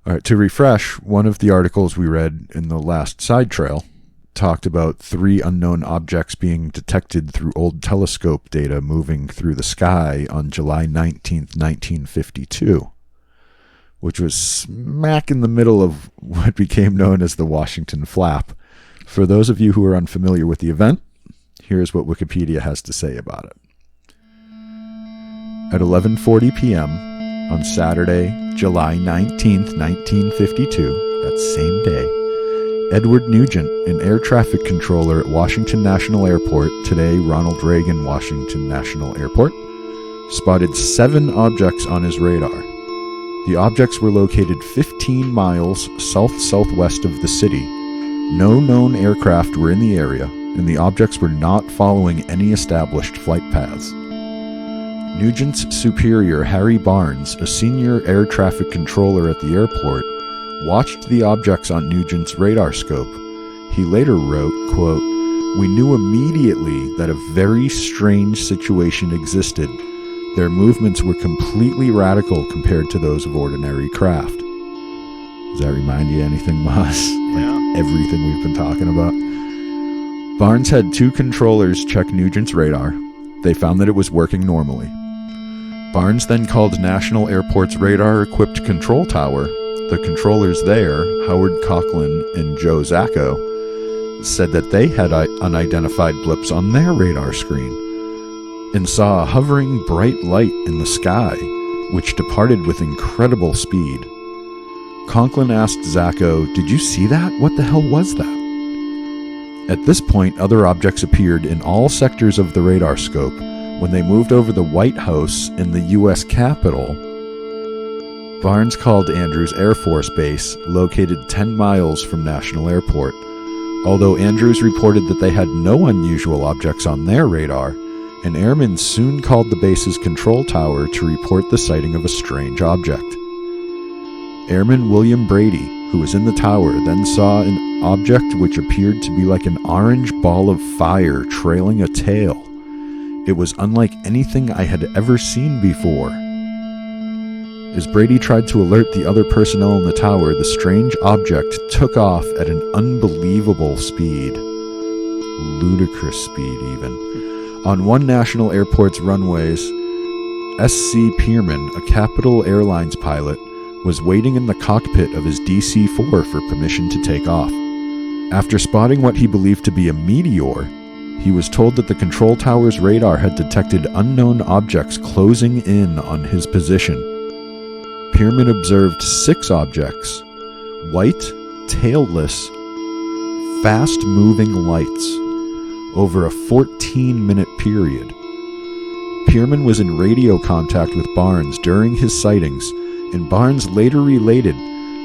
All right, to refresh, one of the articles we read in the last side trail talked about 3 unknown objects being detected through old telescope data moving through the sky on July 19th, 1952, which was smack in the middle of what became known as the Washington Flap. For those of you who are unfamiliar with the event, here's what Wikipedia has to say about it. At 11:40 p.m. on Saturday, July 19th, 1952, that same day, Edward Nugent, an air traffic controller at Washington National Airport, today Ronald Reagan Washington National Airport, spotted 7 objects on his radar. The objects were located 15 miles south-southwest of the city. No known aircraft were in the area, and the objects were not following any established flight paths. Nugent's superior, Harry Barnes, a senior air traffic controller at the airport, watched the objects on Nugent's radar scope. He later wrote, quote, "We knew immediately that a very strange situation existed. Their movements were completely radical compared to those of ordinary craft." Does that remind you of anything, Moz? Yeah. Everything we've been talking about. Barnes had 2 controllers check Nugent's radar. They found that it was working normally. Barnes then called National Airport's radar-equipped control tower. The controllers there, Howard Coughlin and Joe Zacco, said that they had unidentified blips on their radar screen and saw a hovering bright light in the sky, which departed with incredible speed. Conklin asked Zacco, "Did you see that? What the hell was that?" At this point, other objects appeared in all sectors of the radar scope. When they moved over the White House in the U.S. Capitol, Barnes called Andrews Air Force Base, located 10 miles from National Airport. Although Andrews reported that they had no unusual objects on their radar, an airman soon called the base's control tower to report the sighting of a strange object. Airman William Brady, who was in the tower, then saw an object which appeared to be like an orange ball of fire trailing a tail. It was unlike anything I had ever seen before. As Brady tried to alert the other personnel in the tower, the strange object took off at an unbelievable speed. Ludicrous speed, even. On one national airport's runways, S.C. Pierman, a Capital Airlines pilot, was waiting in the cockpit of his DC-4 for permission to take off. After spotting what he believed to be a meteor, he was told that the control tower's radar had detected unknown objects closing in on his position. Pierman observed 6 objects, white, tailless, fast-moving lights, over a 14-minute period. Pierman was in radio contact with Barnes during his sightings, and Barnes later related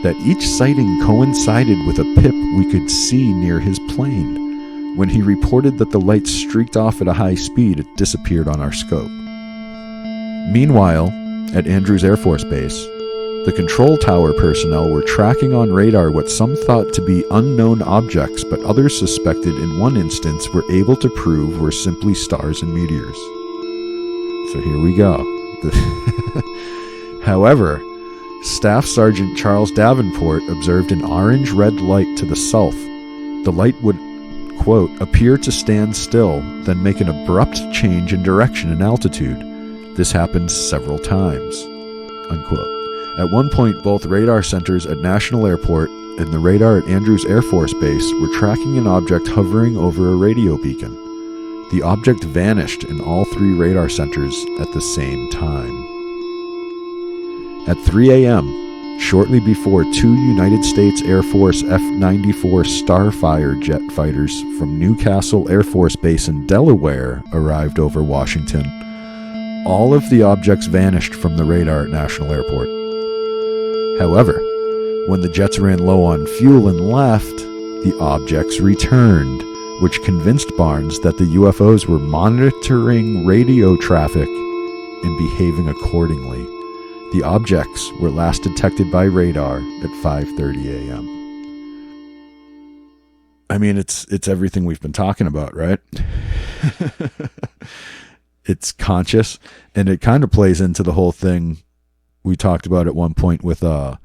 that each sighting coincided with a pip we could see near his plane. When he reported that the lights streaked off at a high speed, it disappeared on our scope. Meanwhile, at Andrews Air Force Base, the control tower personnel were tracking on radar what some thought to be unknown objects, but others suspected in one instance were able to prove were simply stars and meteors. So here we go. However, Staff Sergeant Charles Davenport observed an orange-red light to the south. The light would, quote, appear to stand still, then make an abrupt change in direction and altitude. This happened several times, unquote. At one point, both radar centers at National Airport and the radar at Andrews Air Force Base were tracking an object hovering over a radio beacon. The object vanished in all 3 radar centers at the same time. At 3 a.m., shortly before 2 United States Air Force F-94 Starfire jet fighters from Newcastle Air Force Base in Delaware arrived over Washington, all of the objects vanished from the radar at National Airport. However, when the jets ran low on fuel and left, the objects returned, which convinced Barnes that the UFOs were monitoring radio traffic and behaving accordingly. The objects were last detected by radar at 5:30 a.m. I mean, it's everything we've been talking about, right? It's conscious, and it kind of plays into the whole thing we talked about at one point with the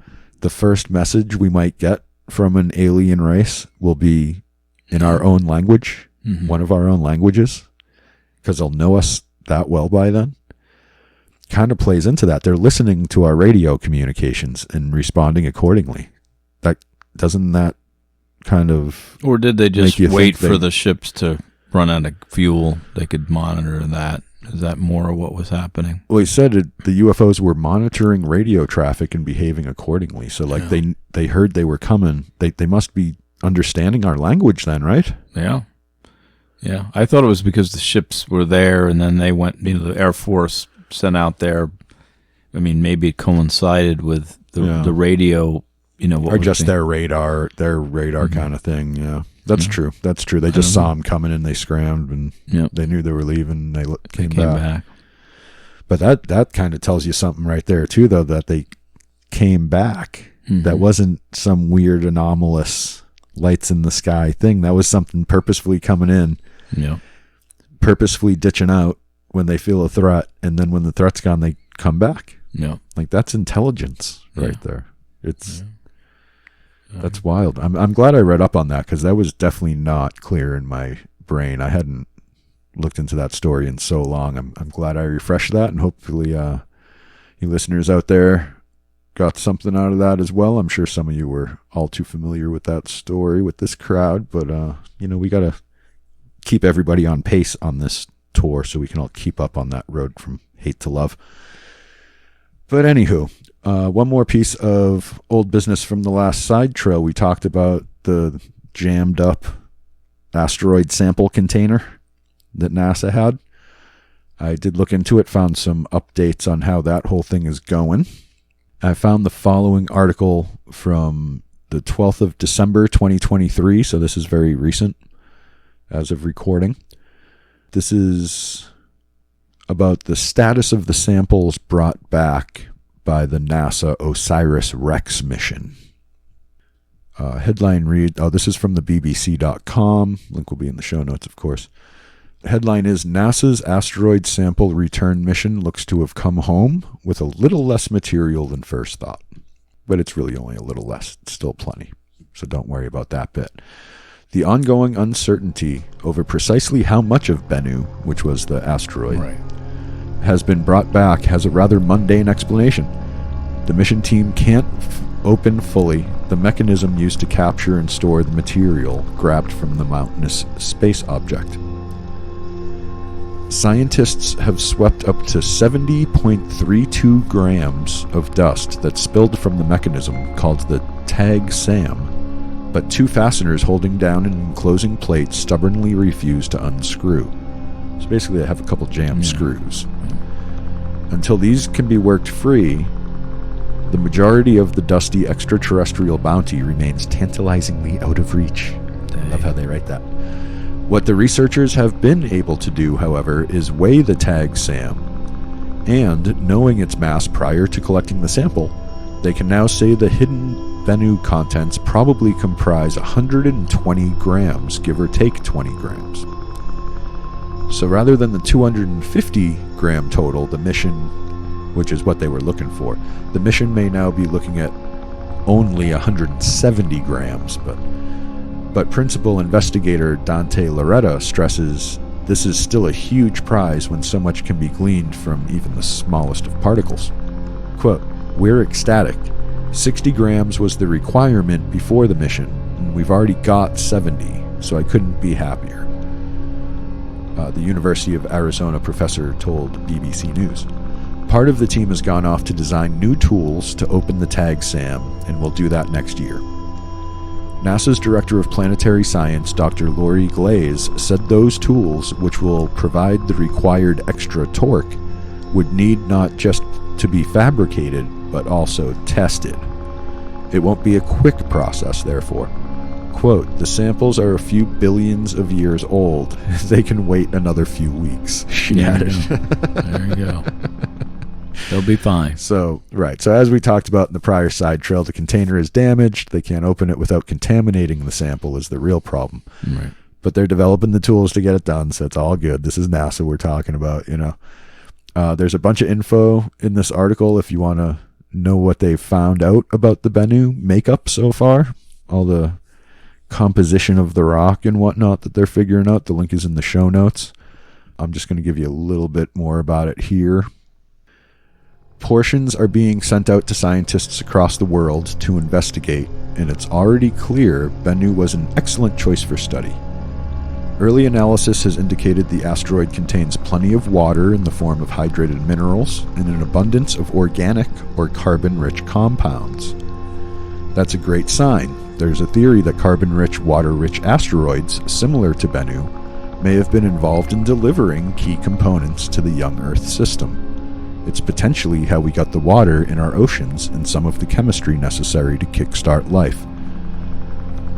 first message we might get from an alien race will be in our own language, one of our own languages, because they'll know us that well by then. Kind of plays into that. They're listening to our radio communications and responding accordingly. Doesn't that kind of... Or did they just wait for the ships to run out of fuel? They could monitor that. Is that more of what was happening? Well, he said the UFOs were monitoring radio traffic and behaving accordingly. So, like, they heard they were coming. They must be understanding our language then, right? Yeah. Yeah. I thought it was because the ships were there and then they went, the Air Force sent out their, maybe it coincided with the radio, or just their radar kind of thing, yeah. That's true. That's true. They just saw them coming and they scrambled and they knew they were leaving and they came back. But that kind of tells you something right there too, though, that they came back. That wasn't some weird anomalous lights in the sky thing. That was something purposefully coming in, purposefully ditching out when they feel a threat, and then when the threat's gone, they come back. Yeah, like that's intelligence right there. It's that's wild. I'm glad I read up on that because that was definitely not clear in my brain. I hadn't looked into that story in so long. I'm glad I refreshed that, and hopefully you listeners out there got something out of that as well. I'm sure some of you were all too familiar with that story with this crowd, but we got to keep everybody on pace on this tour so we can all keep up on that road from hate to love. But anywho, one more piece of old business from the last side trail. We talked about the jammed up asteroid sample container that NASA had. I did look into it, found some updates on how that whole thing is going. I found the following article from the 12th of December, 2023. So this is very recent as of recording. This is about the status of the samples brought back by the NASA OSIRIS-REx mission. Headline read, this is from the BBC.com. Link will be in the show notes, of course. Headline is, NASA's asteroid sample return mission looks to have come home with a little less material than first thought. But it's really only a little less. It's still plenty. So don't worry about that bit. The ongoing uncertainty over precisely how much of Bennu, which was the asteroid, has been brought back has a rather mundane explanation. The mission team can't open fully the mechanism used to capture and store the material grabbed from the mountainous space object. Scientists have swept up to 70.32 grams of dust that spilled from the mechanism called the Tag SAM, but two fasteners holding down an enclosing plate stubbornly refuse to unscrew. So basically they have a couple jammed screws. Until these can be worked free, the majority of the dusty extraterrestrial bounty remains tantalizingly out of reach. Dang. Love how they write that. What the researchers have been able to do, however, is weigh the Tag SAM, and knowing its mass prior to collecting the sample, they can now say the hidden Bennu contents probably comprise 120 grams, give or take 20 grams. So rather than the 250 gram total, the mission, which is what they were looking for, the mission may now be looking at only 170 grams, but principal investigator Dante Loretta stresses this is still a huge prize when so much can be gleaned from even the smallest of particles. Quote, "We're ecstatic. 60 grams was the requirement before the mission, and we've already got 70, so I couldn't be happier," the University of Arizona professor told BBC News. Part of the team has gone off to design new tools to open the Tag SAM, and will do that next year. NASA's Director of Planetary Science, Dr. Lori Glaze, said those tools, which will provide the required extra torque, would need not just to be fabricated, but also tested. It won't be a quick process, therefore. Quote, "The samples are a few billions of years old. They can wait another few weeks," she added. There you go. They'll be fine. So as we talked about in the prior side trail, the container is damaged. They can't open it without contaminating the sample is the real problem. Right. But they're developing the tools to get it done, so it's all good. This is NASA we're talking about, you know. There's a bunch of info in this article if you want to know what they've found out about the Bennu makeup so far. All the composition of the rock and whatnot that they're figuring out. The link is in the show notes. I'm just going to give you a little bit more about it here. Portions are being sent out to scientists across the world to investigate, and it's already clear Bennu was an excellent choice for study. Early analysis has indicated the asteroid contains plenty of water in the form of hydrated minerals and an abundance of organic or carbon-rich compounds. That's a great sign. There's a theory that carbon-rich, water-rich asteroids, similar to Bennu, may have been involved in delivering key components to the young Earth system. It's potentially how we got the water in our oceans and some of the chemistry necessary to kickstart life.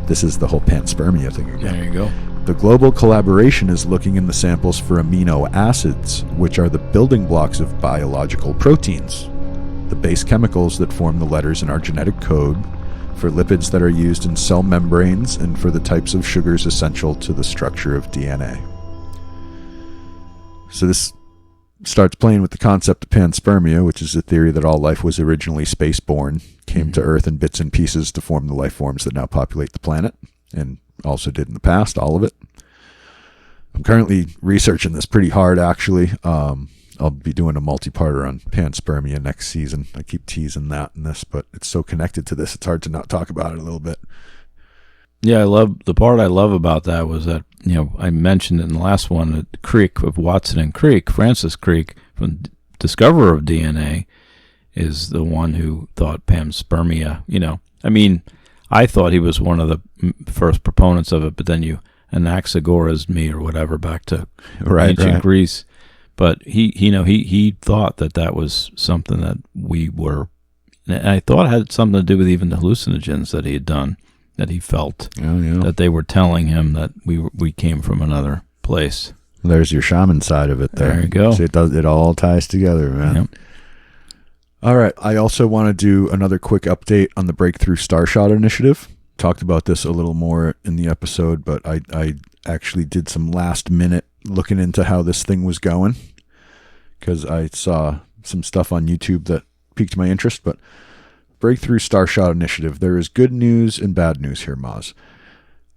This is the whole panspermia thing again. There you go. The global collaboration is looking in the samples for amino acids, which are the building blocks of biological proteins, the base chemicals that form the letters in our genetic code, for lipids that are used in cell membranes, and for the types of sugars essential to the structure of DNA. So this starts playing with the concept of panspermia, which is the theory that all life was originally spaceborne, came to Earth in bits and pieces to form the life forms that now populate the planet, and also did in the past, all of it. I'm currently researching this pretty hard, actually. I'll be doing a multi-parter on panspermia next season. I keep teasing that in this, but it's so connected to this, it's hard to not talk about it a little bit. Yeah, the part I love about that was that, you know, I mentioned in the last one, that Crick of Watson and Crick, Francis Crick, from discoverer of DNA, is the one who thought panspermia, you know. I mean, I thought he was one of the first proponents of it, but then you Anaxagoras me or whatever back to ancient Greece. But he thought that was something that we were, and I thought it had something to do with even the hallucinogens that he had done, that he felt, that they were telling him that we came from another place. There's your shaman side of it there. There you go. So it all ties together, man. Yep. All right. I also want to do another quick update on the Breakthrough Starshot initiative. talked about this a little more in the episode, but I actually did some last minute looking into how this thing was going because I saw some stuff on YouTube that piqued my interest. But Breakthrough Starshot Initiative, there is good news and bad news here, Moz.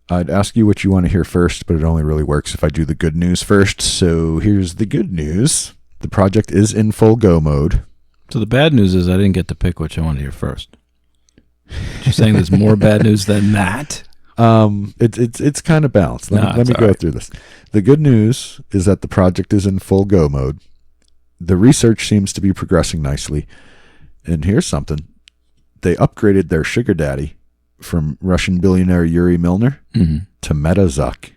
I'd ask you what you want to hear first, but it only really works if I do the good news first. So here's the good news. The project is in full go mode. So the bad news is I didn't get to pick which I want to hear first. You're saying there's more bad news than that? It's kind of balanced. Let me go through this. The good news is that the project is in full go mode. The research seems to be progressing nicely. And here's something. They upgraded their sugar daddy from Russian billionaire Yuri Milner to Meta Zuck.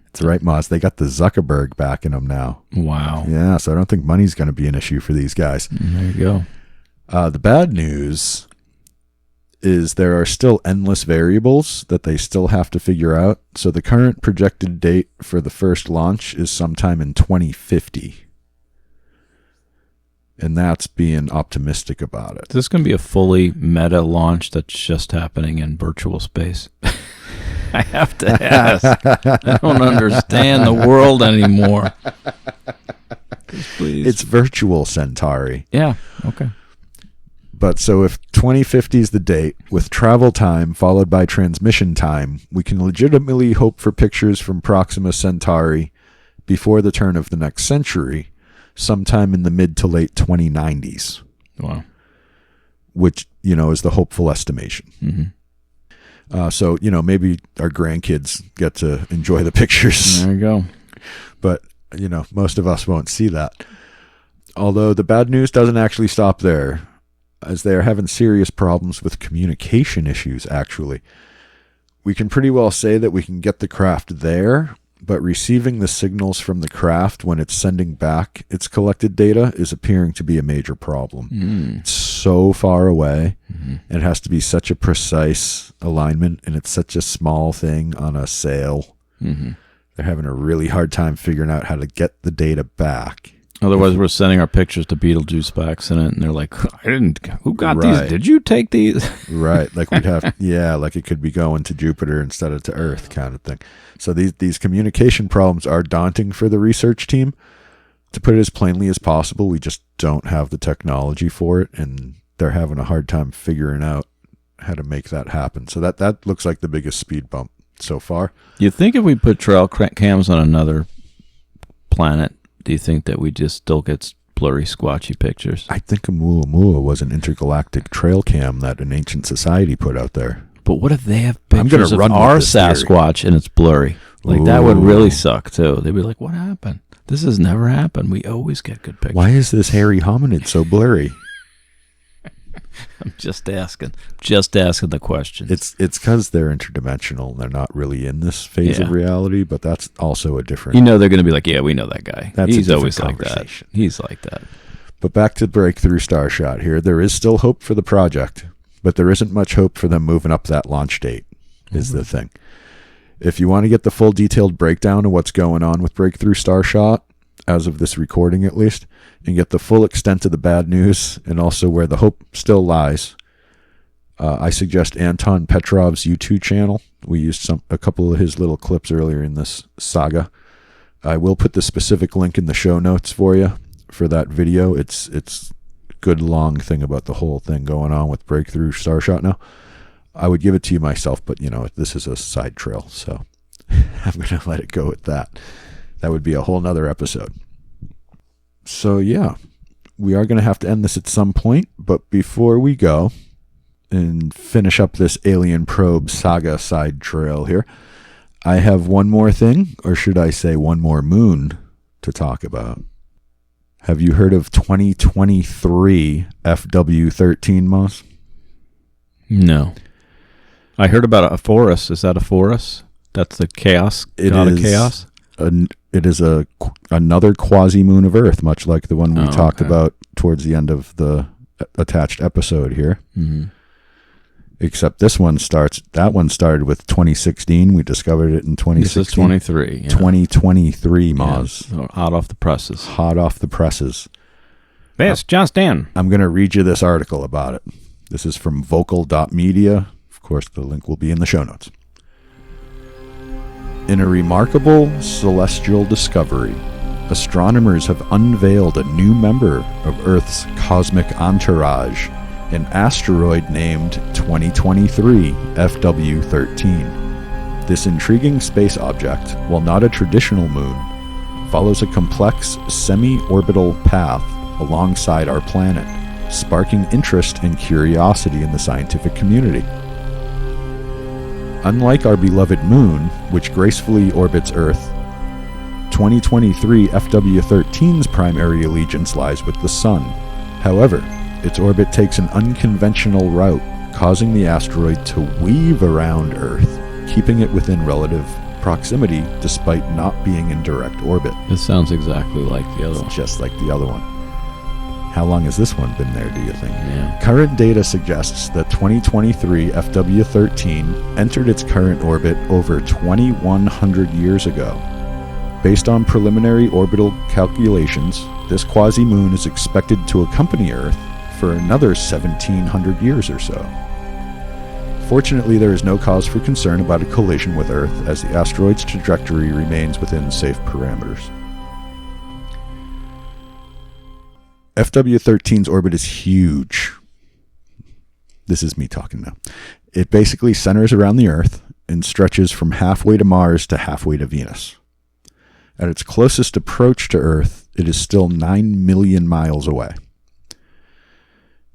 It's right, Moz. They got the Zuckerberg backing them now. Wow. Yeah, so I don't think money's going to be an issue for these guys. There you go. The bad news is there are still endless variables that they still have to figure out. So the current projected date for the first launch is sometime in 2050. And that's being optimistic about it. Is this going to be a fully meta launch that's just happening in virtual space? I have to ask. I don't understand the world anymore. Please. It's virtual Centauri. Yeah, okay. But so if 2050 is the date, with travel time followed by transmission time, we can legitimately hope for pictures from Proxima Centauri before the turn of the next century, sometime in the mid to late 2090s. Wow. Which, is the hopeful estimation. So, maybe our grandkids get to enjoy the pictures. There you go. But, most of us won't see that. Although the bad news doesn't actually stop there, as they are having serious problems with communication issues, actually. We can pretty well say that we can get the craft there, but receiving the signals from the craft when it's sending back its collected data is appearing to be a major problem. It's so far away. It has to be such a precise alignment, and it's such a small thing on a sail. They're having a really hard time figuring out how to get the data back. Otherwise, we're sending our pictures to Beetlejuice by accident, and they're like, who got these? Did you take these? Right. Like we'd have, like it could be going to Jupiter instead of to Earth kind of thing. So these communication problems are daunting for the research team. To put it as plainly as possible, we just don't have the technology for it, and they're having a hard time figuring out how to make that happen. So that looks like the biggest speed bump so far. You think if we put trail cams on another planet, do you think that we just still get blurry, squatchy pictures? I think Oumuamua was an intergalactic trail cam that an ancient society put out there. But what if they have pictures of our Sasquatch and it's blurry? That would really suck, too. They'd be like, what happened? This has never happened. We always get good pictures. Why is this hairy hominid so blurry? I'm just asking the question. It's because they're interdimensional. They're not really in this phase of reality, but that's also a different... they're going to be like, yeah, we know that guy. He's always like that. He's like that. But back to Breakthrough Starshot here. There is still hope for the project, but there isn't much hope for them moving up that launch date, is the thing. If you want to get the full detailed breakdown of what's going on with Breakthrough Starshot, as of this recording at least, and get the full extent of the bad news and also where the hope still lies, I suggest Anton Petrov's YouTube channel. We used a couple of his little clips earlier in this saga. I will put the specific link in the show notes for you for that video. It's a good long thing about the whole thing going on with Breakthrough Starshot now. I would give it to you myself, but this is a side trail, so I'm going to let it go at that. That would be a whole nother episode. So yeah, we are going to have to end this at some point, but before we go and finish up this alien probe saga side trail here, I have one more thing, or should I say one more moon to talk about. Have you heard of 2023 FW13, Moz? No. I heard about a Forus. Is that a Forus? That's the chaos? God of chaos? It is another quasi-moon of Earth, much like the one we talked about towards the end of the attached episode here. Except that one started with 2016. We discovered it in 2016. This is 23. Yeah. 2023, Moz. Yeah, hot off the presses. Hot off the presses. This just in. I'm going to read you this article about it. This is from vocal.media. Of course, the link will be in the show notes. In a remarkable celestial discovery, astronomers have unveiled a new member of Earth's cosmic entourage, an asteroid named 2023 FW13. This intriguing space object, while not a traditional moon, follows a complex semi-orbital path alongside our planet, sparking interest and curiosity in the scientific community. Unlike our beloved moon, which gracefully orbits Earth, 2023 FW13's primary allegiance lies with the Sun. However, its orbit takes an unconventional route, causing the asteroid to weave around Earth, keeping it within relative proximity despite not being in direct orbit. This sounds exactly like the other one. Just like the other one. How long has this one been there, do you think? Yeah. Current data suggests that 2023 FW13 entered its current orbit over 2,100 years ago. Based on preliminary orbital calculations, this quasi-moon is expected to accompany Earth for another 1,700 years or so. Fortunately, there is no cause for concern about a collision with Earth, as the asteroid's trajectory remains within safe parameters. FW13's orbit is huge. This is me talking now. It basically centers around the Earth and stretches from halfway to Mars to halfway to Venus. At its closest approach to Earth, it is still 9 million miles away.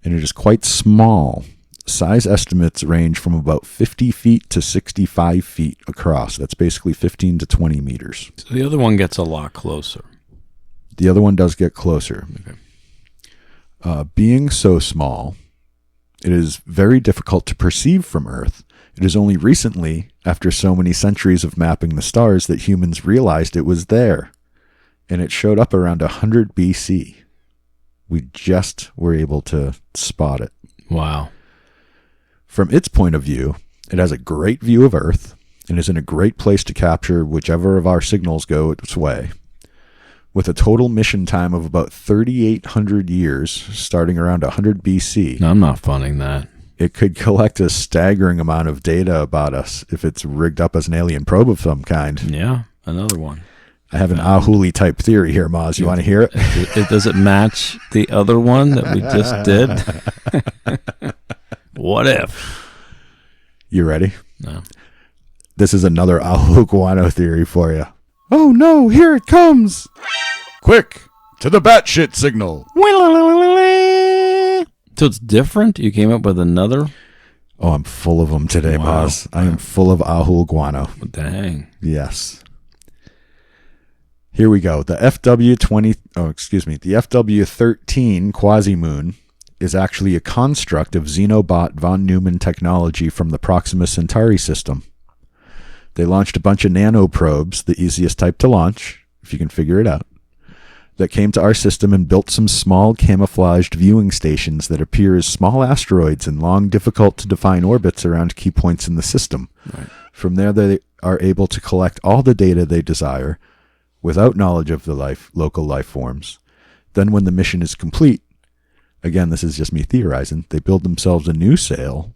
And it is quite small. Size estimates range from about 50 feet to 65 feet across. That's basically 15 to 20 meters. So the other one gets a lot closer. The other one does get closer. Okay. Being so small, it is very difficult to perceive from Earth. It is only recently, after so many centuries of mapping the stars, that humans realized it was there. And it showed up around 100 BC. We just were able to spot it. Wow. From its point of view, it has a great view of Earth and is in a great place to capture whichever of our signals go its way. With a total mission time of about 3,800 years, starting around 100 BC. No, I'm not funding that. It could collect a staggering amount of data about us if it's rigged up as an alien probe of some kind. Yeah, another one. I have an Ahuli type theory here, Moz. You want to hear it? Does it match the other one that we just did? What if? You ready? No. This is another Ahuguano theory for you. Oh no, here it comes! Quick, to the batshit signal. So it's different? You came up with another? Oh, I'm full of them today, Wow. Moz. I am full of Ahuguano. Dang. Yes. Here we go. The FW13 quasi-moon is actually a construct of Xenobot von Neumann technology from the Proxima Centauri system. They launched a bunch of nanoprobes, the easiest type to launch, if you can figure it out, that came to our system and built some small camouflaged viewing stations that appear as small asteroids in long, difficult-to-define orbits around key points in the system. Right. From there, they are able to collect all the data they desire without knowledge of the local life forms. Then when the mission is complete, again, this is just me theorizing, they build themselves a new sail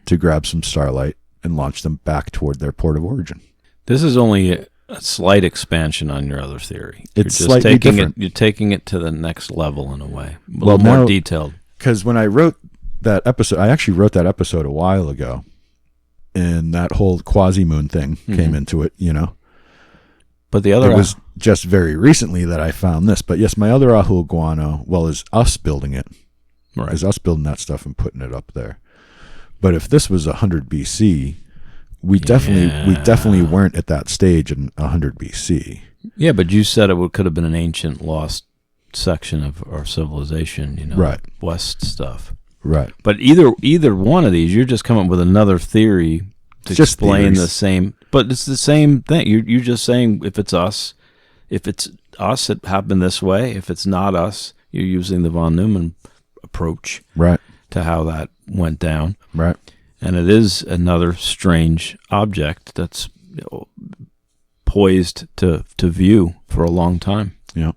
to grab some starlight and launch them back toward their port of origin. This is only a slight expansion on your other theory. It's You're slightly taking different. You're taking it to the next level in a way. A Well, little more now- detailed. Because when I wrote that episode, I actually wrote that episode a while ago, and that whole quasi-moon thing came into it, you know. But the other It was just very recently that I found this. But yes, my other Ahuguano, well, is us building it. right. Is us building that stuff and putting it up there. But if this was 100 BC, we definitely weren't at that stage in 100 BC. Yeah, but you said it could have been an ancient lost section of our civilization, you know, Right. West stuff. Right. But either one of these, you're just coming up with another theory to Just explain theories. the same. But it's the same thing. You're just saying if it's us, it happened this way. If it's not us, you're using the von Neumann approach Right. to how that went down. Right. And it is another strange object that's poised to view for a long time. Yeah.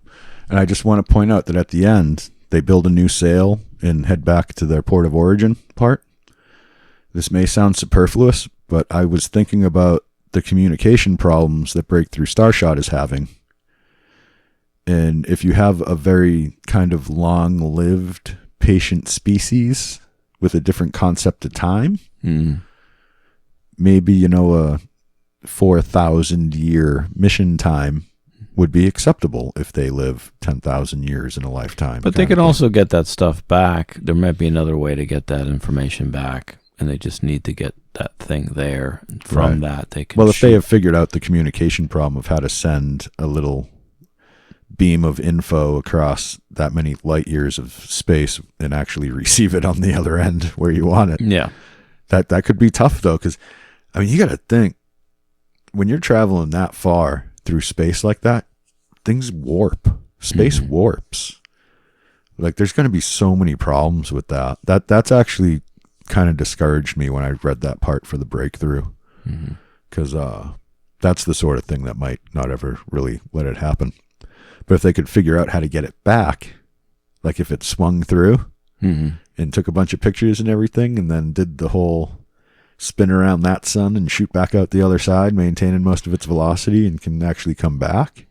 And I just want to point out that at the end, they build a new sail and head back to their port of origin part. This may sound superfluous, but I was thinking about the communication problems that Breakthrough Starshot is having. And if you have a very kind of long-lived patient species with a different concept of time, maybe, a 4,000-year mission time would be acceptable if they live 10,000 years in a lifetime. But they can also get that stuff back. There might be another way to get that information back, and they just need to get that thing there. And from that, they can. Well, if they have figured out the communication problem of how to send a little beam of info across that many light years of space and actually receive it on the other end where you want it. Yeah. That could be tough, though, because, you got to think, when you're traveling that far through space like that, things warp. Space warps. Like, there's going to be so many problems with that. That's actually kind of discouraged me when I read that part for the Breakthrough, because that's the sort of thing that might not ever really let it happen. But if they could figure out how to get it back, like if it swung through and took a bunch of pictures and everything, and then did the whole spin around that sun and shoot back out the other side, maintaining most of its velocity, and can actually come back,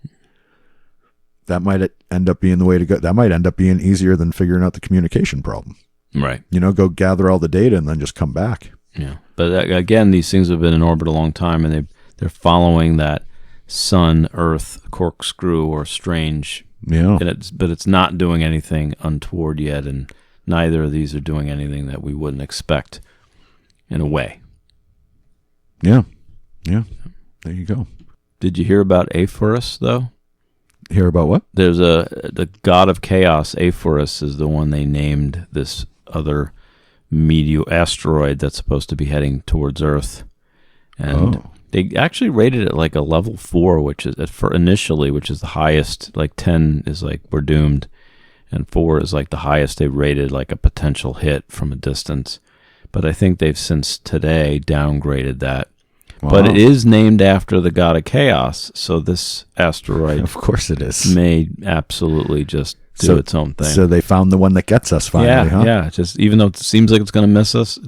that might end up being the way to go. That might end up being easier than figuring out the communication problem. Right. Go gather all the data and then just come back. Yeah. But again, these things have been in orbit a long time, and they're following that sun-Earth corkscrew or strange. Yeah. But it's not doing anything untoward yet, and neither of these are doing anything that we wouldn't expect. In a way. Yeah. There you go. Did you hear about Aphorus, though? Hear about what? There's the god of chaos. Aphorus is the one they named this other asteroid that's supposed to be heading towards Earth. And they actually rated it like a level 4, which is initially, which is the highest. Like 10 is like we're doomed, and 4 is like the highest they rated, like a potential hit from a distance. But I think they've since today downgraded that. Wow. But it is named after the god of chaos, so this asteroid, of course it is, may absolutely just do its own thing. So they found the one that gets us finally, huh? Yeah. Just even though it seems like it's going to miss us,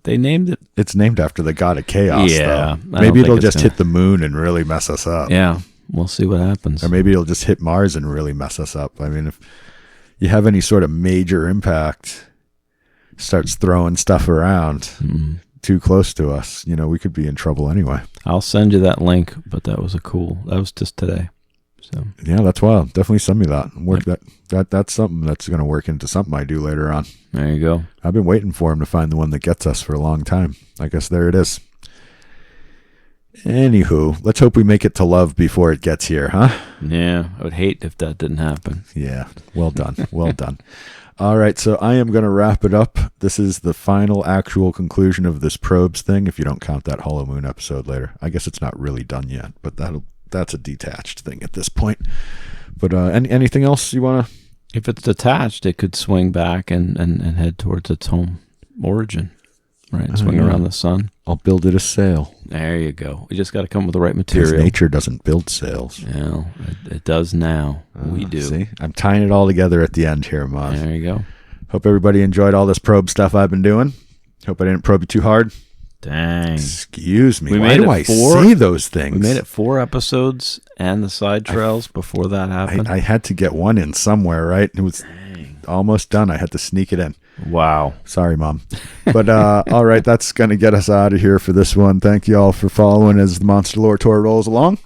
they named it. It's named after the god of chaos. Yeah, though. Maybe it'll just hit the moon and really mess us up. Yeah, we'll see what happens. Or maybe it'll just hit Mars and really mess us up. If you have any sort of major impact, starts throwing stuff around too close to us, we could be in trouble anyway. I'll send you that link, but that was just today. So yeah, that's wild. Definitely send me that. That's something that's going to work into something I do later on. There you go. I've been waiting for him to find the one that gets us for a long time. I guess there it is. Anywho, let's hope we make it to love before it gets here, huh? Yeah, I would hate if that didn't happen. Yeah, well done. Well done. All right, so I am going to wrap it up. This is the final actual conclusion of this probes thing, if you don't count that Hollow Moon episode later. I guess it's not really done yet, but that's a detached thing at this point. But anything else you want to? If it's detached, it could swing back and head towards its home origin, right? Swing around the sun. I'll build it a sail. There you go. We just got to come up with the right material. Because nature doesn't build sails. No, it does now. We do. See? I'm tying it all together at the end here, Moz. There you go. Hope everybody enjoyed all this probe stuff I've been doing. Hope I didn't probe you too hard. Dang. Excuse me. Why do I say those things? We made it 4 episodes and the side trails before that happened. I had to get one in somewhere, right? It was almost done. I had to sneak it in. Wow. Sorry, Mom. But all right, that's going to get us out of here for this one. Thank you all for following as the Monster Lore Tour rolls along.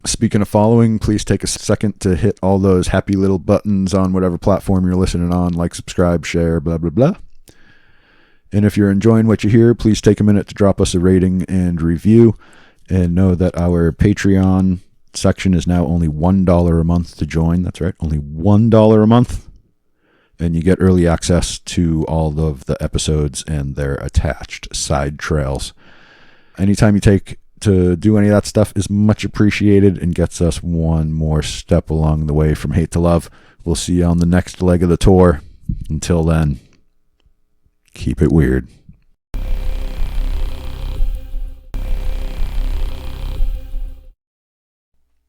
Speaking of following, please take a second to hit all those happy little buttons on whatever platform you're listening on, like, subscribe, share, blah, blah, blah. And if you're enjoying what you hear, please take a minute to drop us a rating and review. And know that our Patreon section is now only $1 a month to join. That's right, only $1 a month. And you get early access to all of the episodes and their attached side trails. Anytime you take to do any of that stuff is much appreciated and gets us one more step along the way from hate to love. We'll see you on the next leg of the tour. Until then, keep it weird.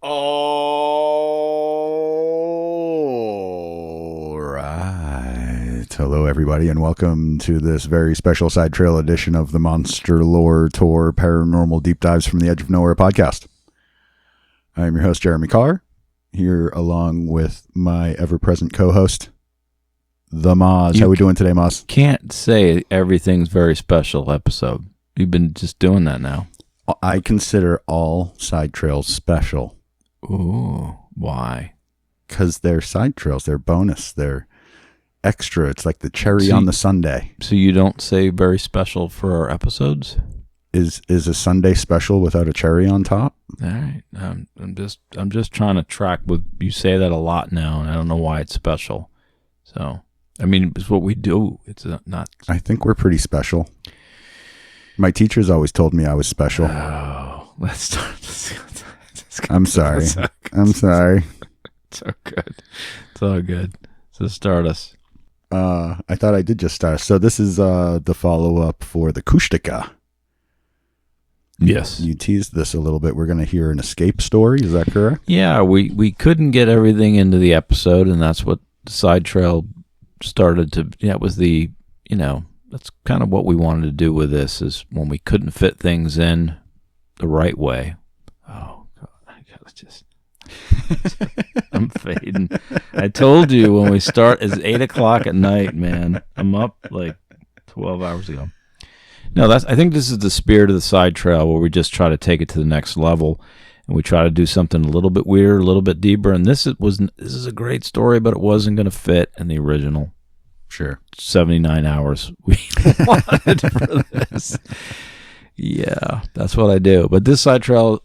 All right. Hello, everybody, and welcome to this very special side trail edition of the Monster Lore Tour Paranormal Deep Dives from the Edge of Nowhere podcast. I am your host, Jeremy Carr, here along with my ever-present co-host, the Moz. How we doing today, Moz? Can't say everything's very special episode. You've been just doing that now. I consider all side trails special. Ooh, why? Because they're side trails. They're bonus. They're extra. It's like the cherry on the sundae. So you don't say very special for our episodes? Is a sundae special without a cherry on top? All right. I'm just trying to track with you. Say that a lot now, and I don't know why it's special. So, I mean, it's what we do. It's not. I think we're pretty special. My teachers always told me I was special. Oh, let's start this. I'm sorry. I'm sorry. It's so good. It's all good. So start us. I thought I did just start. So this is the follow-up for the Kustica. Yes. You teased this a little bit. We're going to hear an escape story. Is that correct? Yeah, we couldn't get everything into the episode, and that's what the side trail started to. Yeah, it was the, that's kind of what we wanted to do with this, is when we couldn't fit things in the right way. Oh, God, I gotta just. I'm fading. I told you when we start, it's 8 o'clock at night, man. I'm up like 12 hours ago. No, I think this is the spirit of the side trail, where we just try to take it to the next level, and we try to do something a little bit weirder, a little bit deeper. And this is a great story, but it wasn't going to fit in the original. Sure. 79 hours we wanted for this. Yeah, that's what I do. But this side trail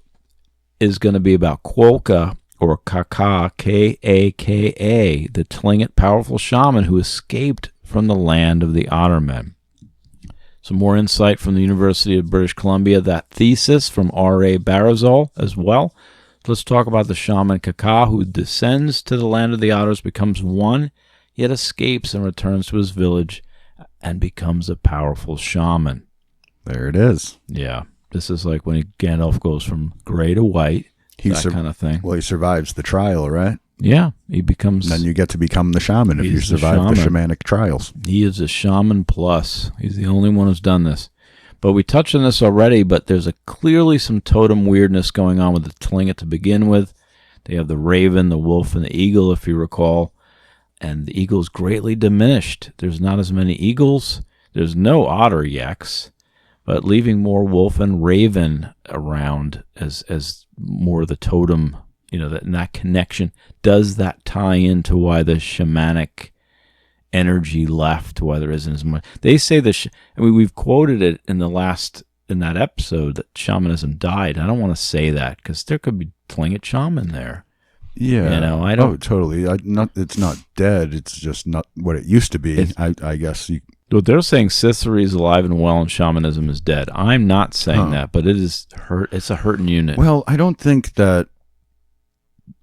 is going to be about Quokka, or Kaka, K-A-K-A, the Tlingit powerful shaman who escaped from the land of the Ottermen. Some more insight from the University of British Columbia, that thesis from R.A. Barazol as well. Let's talk about the shaman Kaka, who descends to the land of the Otters, becomes one, yet escapes and returns to his village and becomes a powerful shaman. There it is. Yeah. This is like when Gandalf goes from gray to white, that kind of thing. Well, he survives the trial, right? Yeah, he becomes... Then you get to become the shaman if you survive the shamanic trials. He is a shaman plus. He's the only one who's done this. But we touched on this already, but there's clearly some totem weirdness going on with the Tlingit to begin with. They have the raven, the wolf, and the eagle, if you recall. And the eagle is greatly diminished. There's not as many eagles. There's no otter yaks, but leaving more wolf and raven around as more of the totem, that connection. Does that tie into why the shamanic energy left, why there isn't as much? They say we've quoted it in that episode that shamanism died. I don't want to say that because there could be Tlingit shaman there. Yeah, I don't. Oh, totally. It's not dead. It's just not what it used to be. I guess you. Well, they're saying Sithri is alive and well and shamanism is dead. I'm not saying that, but it is hurt. It's a hurting unit. Well, I don't think that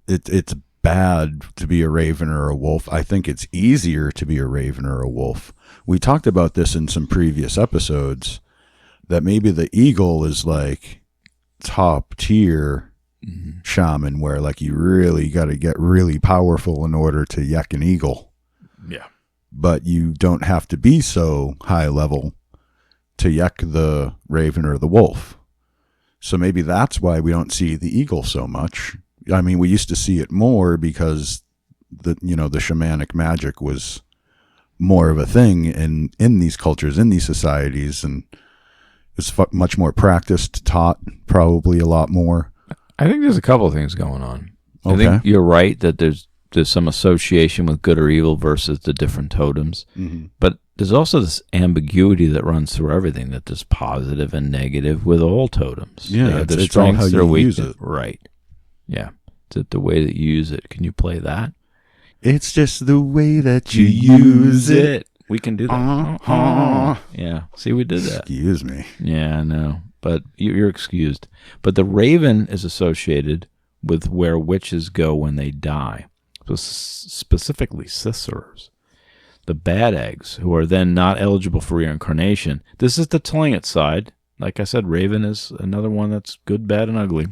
it's bad to be a raven or a wolf. I think it's easier to be a raven or a wolf. We talked about this in some previous episodes, that maybe the eagle is like top tier shaman, where like you really got to get really powerful in order to yak an eagle. Yeah. But you don't have to be so high level to yak the raven or the wolf. So maybe that's why we don't see the eagle so much. I mean, we used to see it more because the shamanic magic was more of a thing in these cultures, in these societies, and it's much more practiced, taught, probably a lot more. I think there's a couple of things going on. Okay. I think you're right that there's some association with good or evil versus the different totems. Mm-hmm. But there's also this ambiguity that runs through everything, that there's positive and negative with all totems. Yeah, it's all how you use it. Right. Yeah. It's the way that you use it. Can you play that? It's just the way that you use it. We can do that. Yeah. See, we did that. Excuse me. Yeah, I know. But you're excused. But the raven is associated with where witches go when they die. So specifically Sithers. The bad eggs, who are then not eligible for reincarnation. This is the Tlingit side. Like I said, raven is another one that's good, bad, and ugly.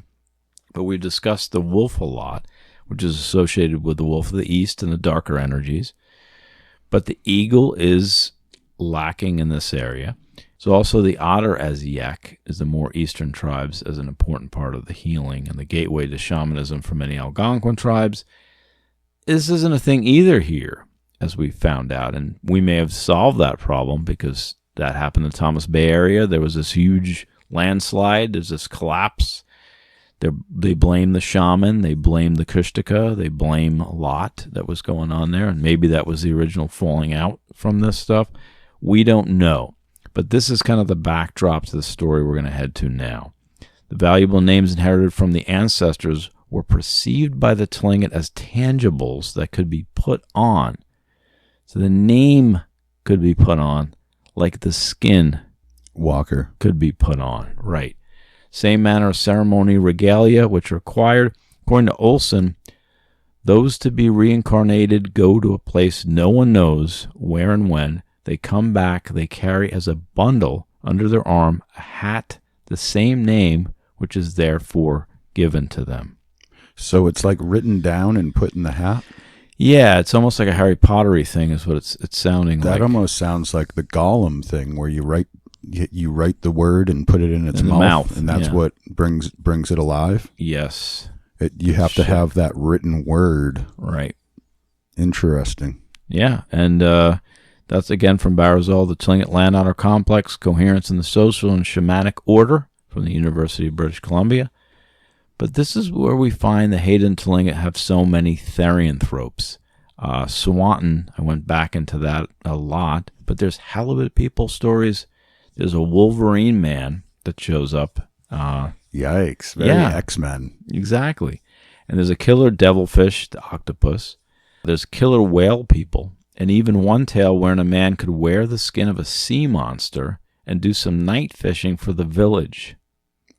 But we discussed the wolf a lot, which is associated with the wolf of the east and the darker energies. But the eagle is lacking in this area. So also the otter as yek is the more eastern tribes as an important part of the healing and the gateway to shamanism for many Algonquin tribes. This isn't a thing either here, as we found out, and we may have solved that problem because that happened in the Thomas Bay area. There was this huge landslide. There's this collapse. They blame the shaman. They blame the Kushtaka. They blame a lot that was going on there, and maybe that was the original falling out from this stuff. We don't know. But this is kind of the backdrop to the story we're going to head to now. The valuable names inherited from the ancestors were perceived by the Tlingit as tangibles that could be put on. So the name could be put on like the skin Walker could be put on. Right. Same manner of ceremony regalia, which are required. According to Olson, those to be reincarnated go to a place no one knows where and when. They come back, they carry as a bundle under their arm a hat, the same name, which is therefore given to them. So it's like written down and put in the hat? Yeah, it's almost like a Harry Pottery thing is what it's sounding like. That almost sounds like the Gollum thing where you write the word and put it in its mouth, and that's what brings it alive? Yes. You have to have that written word. Right. Interesting. Yeah, and that's again from Barazal, the Tlingit Land Honor Complex, Coherence in the Social and Shamanic Order from the University of British Columbia. But this is where we find the Hayden Tlingit have so many therianthropes. Swanton, I went back into that a lot, but there's halibut people stories. There's a Wolverine man that shows up. Yikes. Very X-Men. Exactly. And there's a killer devilfish, the octopus. There's killer whale people. And even one tale wherein a man could wear the skin of a sea monster and do some night fishing for the village.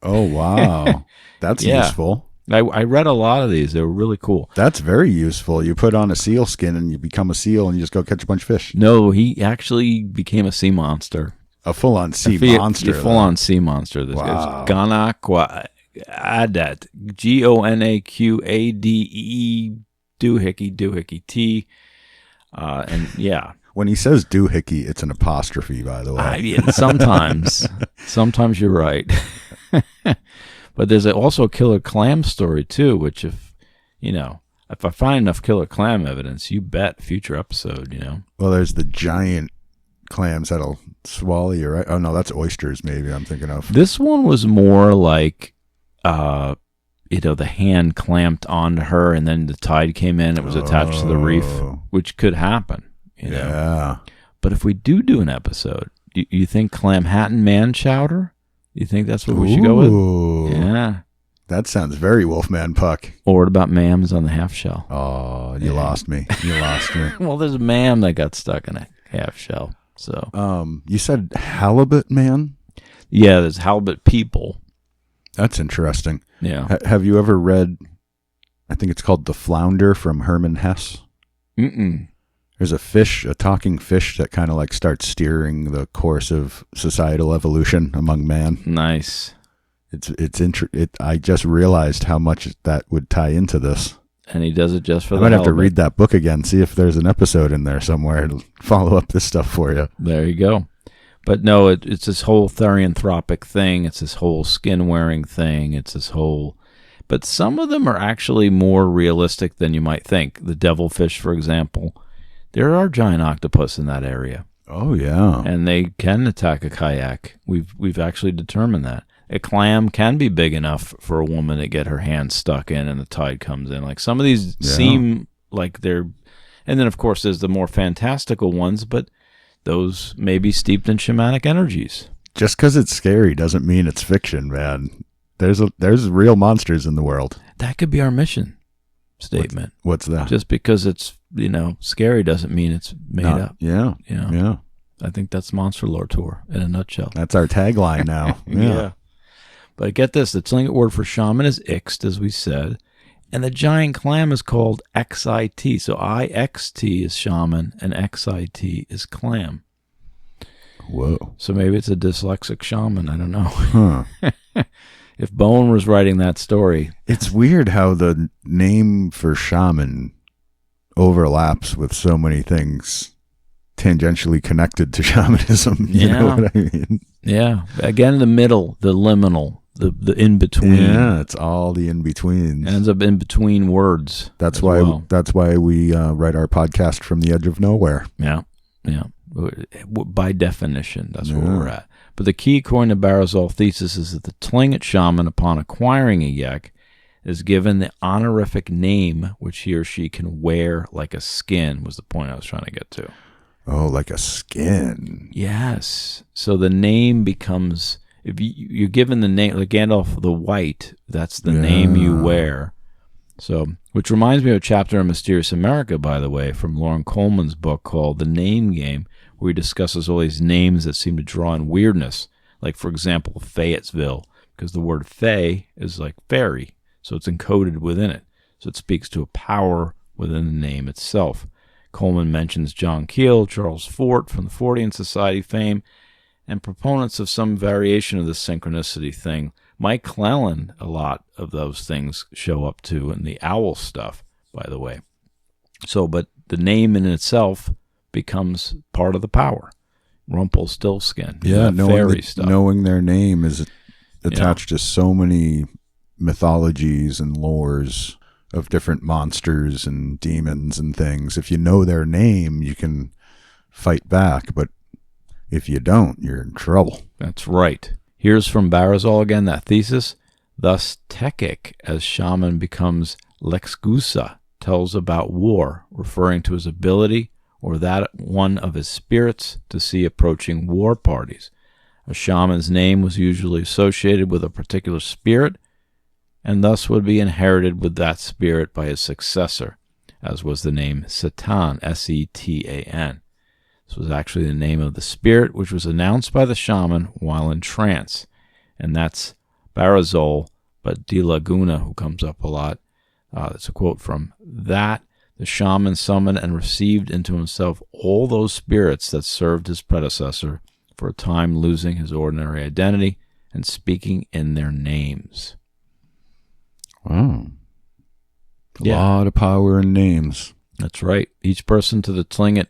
Oh, wow. That's useful. I read a lot of these. They were really cool. That's very useful. You put on a seal skin and you become a seal and you just go catch a bunch of fish. No, he actually became a sea monster. A full-on sea monster. A full-on sea monster. This guy's Ganaqua Adat. Gonaqade doohickey T. And yeah. When he says doohickey, it's an apostrophe, by the way. Sometimes you're right. But there's also a killer clam story too, which if I find enough killer clam evidence, you bet future episode, Well, there's the giant clams that'll swallow you, right? Oh no, that's oysters maybe I'm thinking of. This one was more like the hand clamped onto her and then the tide came in, it was attached to the reef, which could happen, Yeah. But if we do an episode, you think clam hatton man chowder? You think that's what we should go with? Yeah. That sounds very Wolfman Puck. Or what about mams on the half shell? Oh, you lost me. You lost me. Well, there's a mam that got stuck in a half shell. So you said halibut man? Yeah, there's halibut people. That's interesting. Yeah. Have you ever read, I think it's called The Flounder from Hermann Hesse? Mm-mm. There's a talking fish that kind of like starts steering the course of societal evolution among man. Nice. I just realized how much that would tie into this. And he does it just for I the might have to read that book again, see if there's an episode in there somewhere to follow up this stuff for you. There you go. But no, it's this whole therianthropic thing. It's this whole skin-wearing thing. It's this whole... But some of them are actually more realistic than you might think. The devilfish, for example. There are giant octopus in that area. Oh, yeah. And they can attack a kayak. We've actually determined that. A clam can be big enough for a woman to get her hand stuck in and the tide comes in. Like some of these seem like they're... And then, of course, there's the more fantastical ones, but those may be steeped in shamanic energies. Just because it's scary doesn't mean it's fiction, man. There's real monsters in the world. That could be our mission statement. What's that? Just because it's, scary doesn't mean it's made up. Yeah. Yeah. I think that's Monster Lore Tour in a nutshell. That's our tagline now. Yeah. But get this, the Tlingit word for shaman is ixt, as we said, and the giant clam is called XIT. So IXT is shaman and XIT is clam. Whoa. So maybe it's a dyslexic shaman. I don't know. Huh. If Bowen was writing that story. It's weird how the name for shaman overlaps with so many things tangentially connected to shamanism. You know what I mean? Yeah. Again, the middle, the liminal, the in between. Yeah, it's all the in betweens. It ends up in between words. That's why. Well. That's why we write our podcast from the edge of nowhere. Yeah. By definition, that's where we're at. But the key, according to Barazal's thesis, is that the Tlingit shaman, upon acquiring a yek, is given the honorific name which he or she can wear like a skin, was the point I was trying to get to. Oh, like a skin. Yes. So the name becomes, if you're given the name, like Gandalf the White, that's the name you wear. So, which reminds me of a chapter in Mysterious America, by the way, from Lauren Coleman's book called The Name Game, where he discusses all these names that seem to draw in weirdness. Like, for example, Fayetteville, because the word Fay is like fairy, so it's encoded within it. So it speaks to a power within the name itself. Coleman mentions John Keel, Charles Fort from the Fortean Society fame, and proponents of some variation of the synchronicity thing. Mike Clellan, a lot of those things show up too in the owl stuff, by the way. So, but the name in itself becomes part of the power. Rumpelstiltskin, fairy stuff. Knowing their name is attached to so many mythologies and lores of different monsters and demons and things. If you know their name, you can fight back, but if you don't, you're in trouble. That's right. Here's from Barazal again, that thesis. Thus, Tekik, as shaman, becomes Lexgusa, tells about war, referring to his ability or that one of his spirits to see approaching war parties. A shaman's name was usually associated with a particular spirit, and thus would be inherited with that spirit by his successor, as was the name Setan, S-E-T-A-N. This was actually the name of the spirit which was announced by the shaman while in trance, and that's Barazol, but De Laguna, who comes up a lot. It's a quote from that. The shaman summoned and received into himself all those spirits that served his predecessor, for a time losing his ordinary identity and speaking in their names. Wow. A lot of power in names. That's right. Each person to the Tlingit.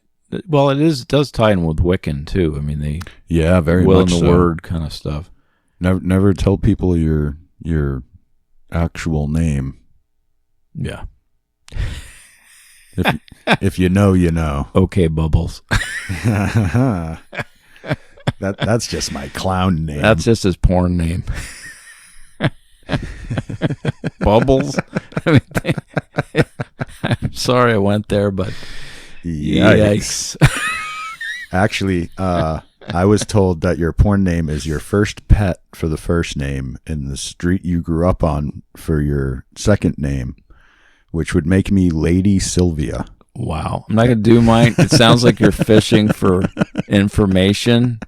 Well, it does tie in with Wiccan too. I mean, they very will much in the so. word kind of stuff. Never tell people your actual name. Yeah. If you know, you know. Okay, Bubbles. That's just my clown name. That's just his porn name. Bubbles. I mean, I'm sorry I went there, but yikes. Actually, I was told that your porn name is your first pet for the first name and the street you grew up on for your second name, which would make me Lady Sylvia. Wow. I'm not going to do mine. It sounds like you're fishing for information,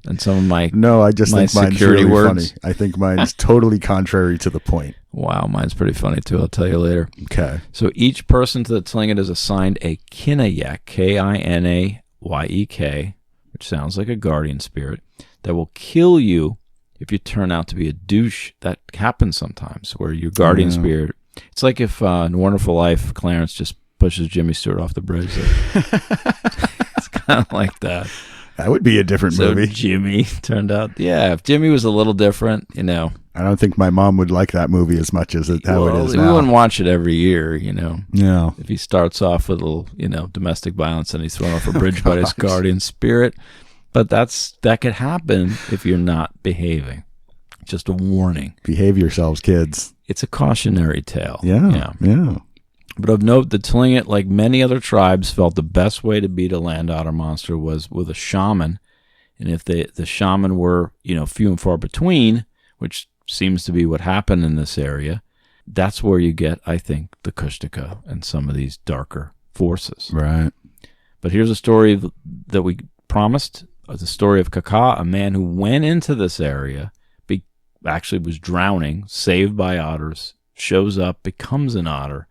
and some of my I just think mine's security really words. funny. I think mine's totally contrary to the point. Wow, mine's pretty funny too. I'll tell you later. Okay. So each person to the Tlingit is assigned a Kinayek, Kinayek, which sounds like a guardian spirit, that will kill you if you turn out to be a douche. That happens sometimes, where your guardian spirit. It's like if in Wonderful Life, Clarence just pushes Jimmy Stewart off the bridge. It's kind of like that. That would be a different movie. Jimmy turned out, if Jimmy was a little different, I don't think my mom would like that movie as much as how it is now. We wouldn't watch it every year, Yeah. If he starts off with a little, domestic violence and he's thrown off a bridge by his guardian spirit. But that could happen if you're not behaving. Just a warning. Behave yourselves, kids. It's a cautionary tale. Yeah. But of note, the Tlingit, like many other tribes, felt the best way to beat a land otter monster was with a shaman. And if the shaman were, few and far between, which seems to be what happened in this area, that's where you get, I think, the Kushtaka and some of these darker forces. Right. But here's a story that we promised, the story of Kaka, a man who went into this area, actually was drowning, saved by otters, shows up, becomes an otter,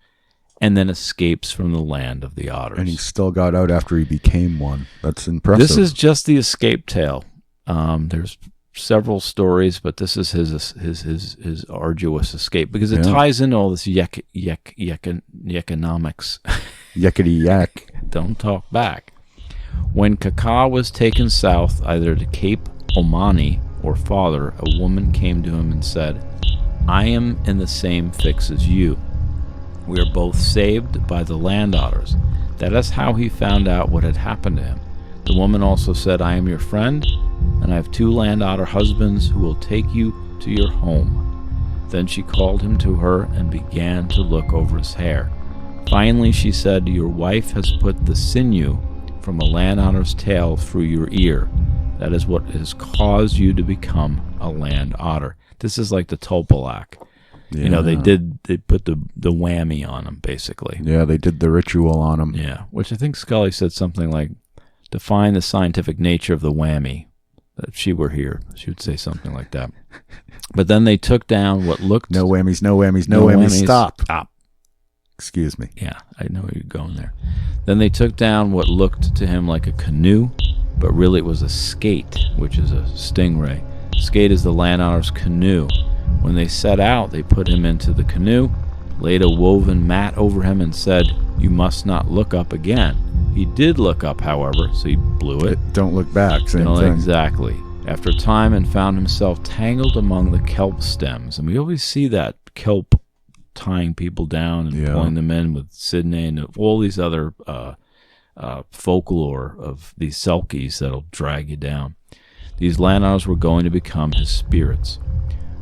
and then escapes from the land of the otters. And he still got out after he became one. That's impressive. This is just the escape tale. There's several stories, but this is his arduous escape, because it ties into all this economics. Yakety yak. Don't talk back. When Kaka was taken south, either to Cape Omani or farther, a woman came to him and said, I am in the same fix as you. We are both saved by the land otters. That is how he found out what had happened to him. The woman also said, I am your friend, and I have 2 land otter husbands who will take you to your home. Then she called him to her and began to look over his hair. Finally she said, your wife has put the sinew from a land otter's tail through your ear. That is what has caused you to become a land otter. This is like the Topolak. Yeah. You know, they put the whammy on him, basically. Yeah, they did the ritual on him. Yeah, which I think Scully said something like, define the scientific nature of the whammy. If she were here, she would say something like that. But then they took down what looked... No whammies, no whammies, no whammies, stop. Excuse me. Yeah, I know where you're going there. Then they took down what looked to him like a canoe, but really it was a skate, which is a stingray. Skate is the land otter's canoe. When they set out, they put him into the canoe, laid a woven mat over him, and said, you must not look up again. He did look up, however, so he blew it. Don't look back, same thing. Exactly. After a time, and found himself tangled among the kelp stems. And we always see that kelp tying people down and pulling them in with Sydney and all these other folklore of these selkies that'll drag you down. These land otters were going to become his spirits.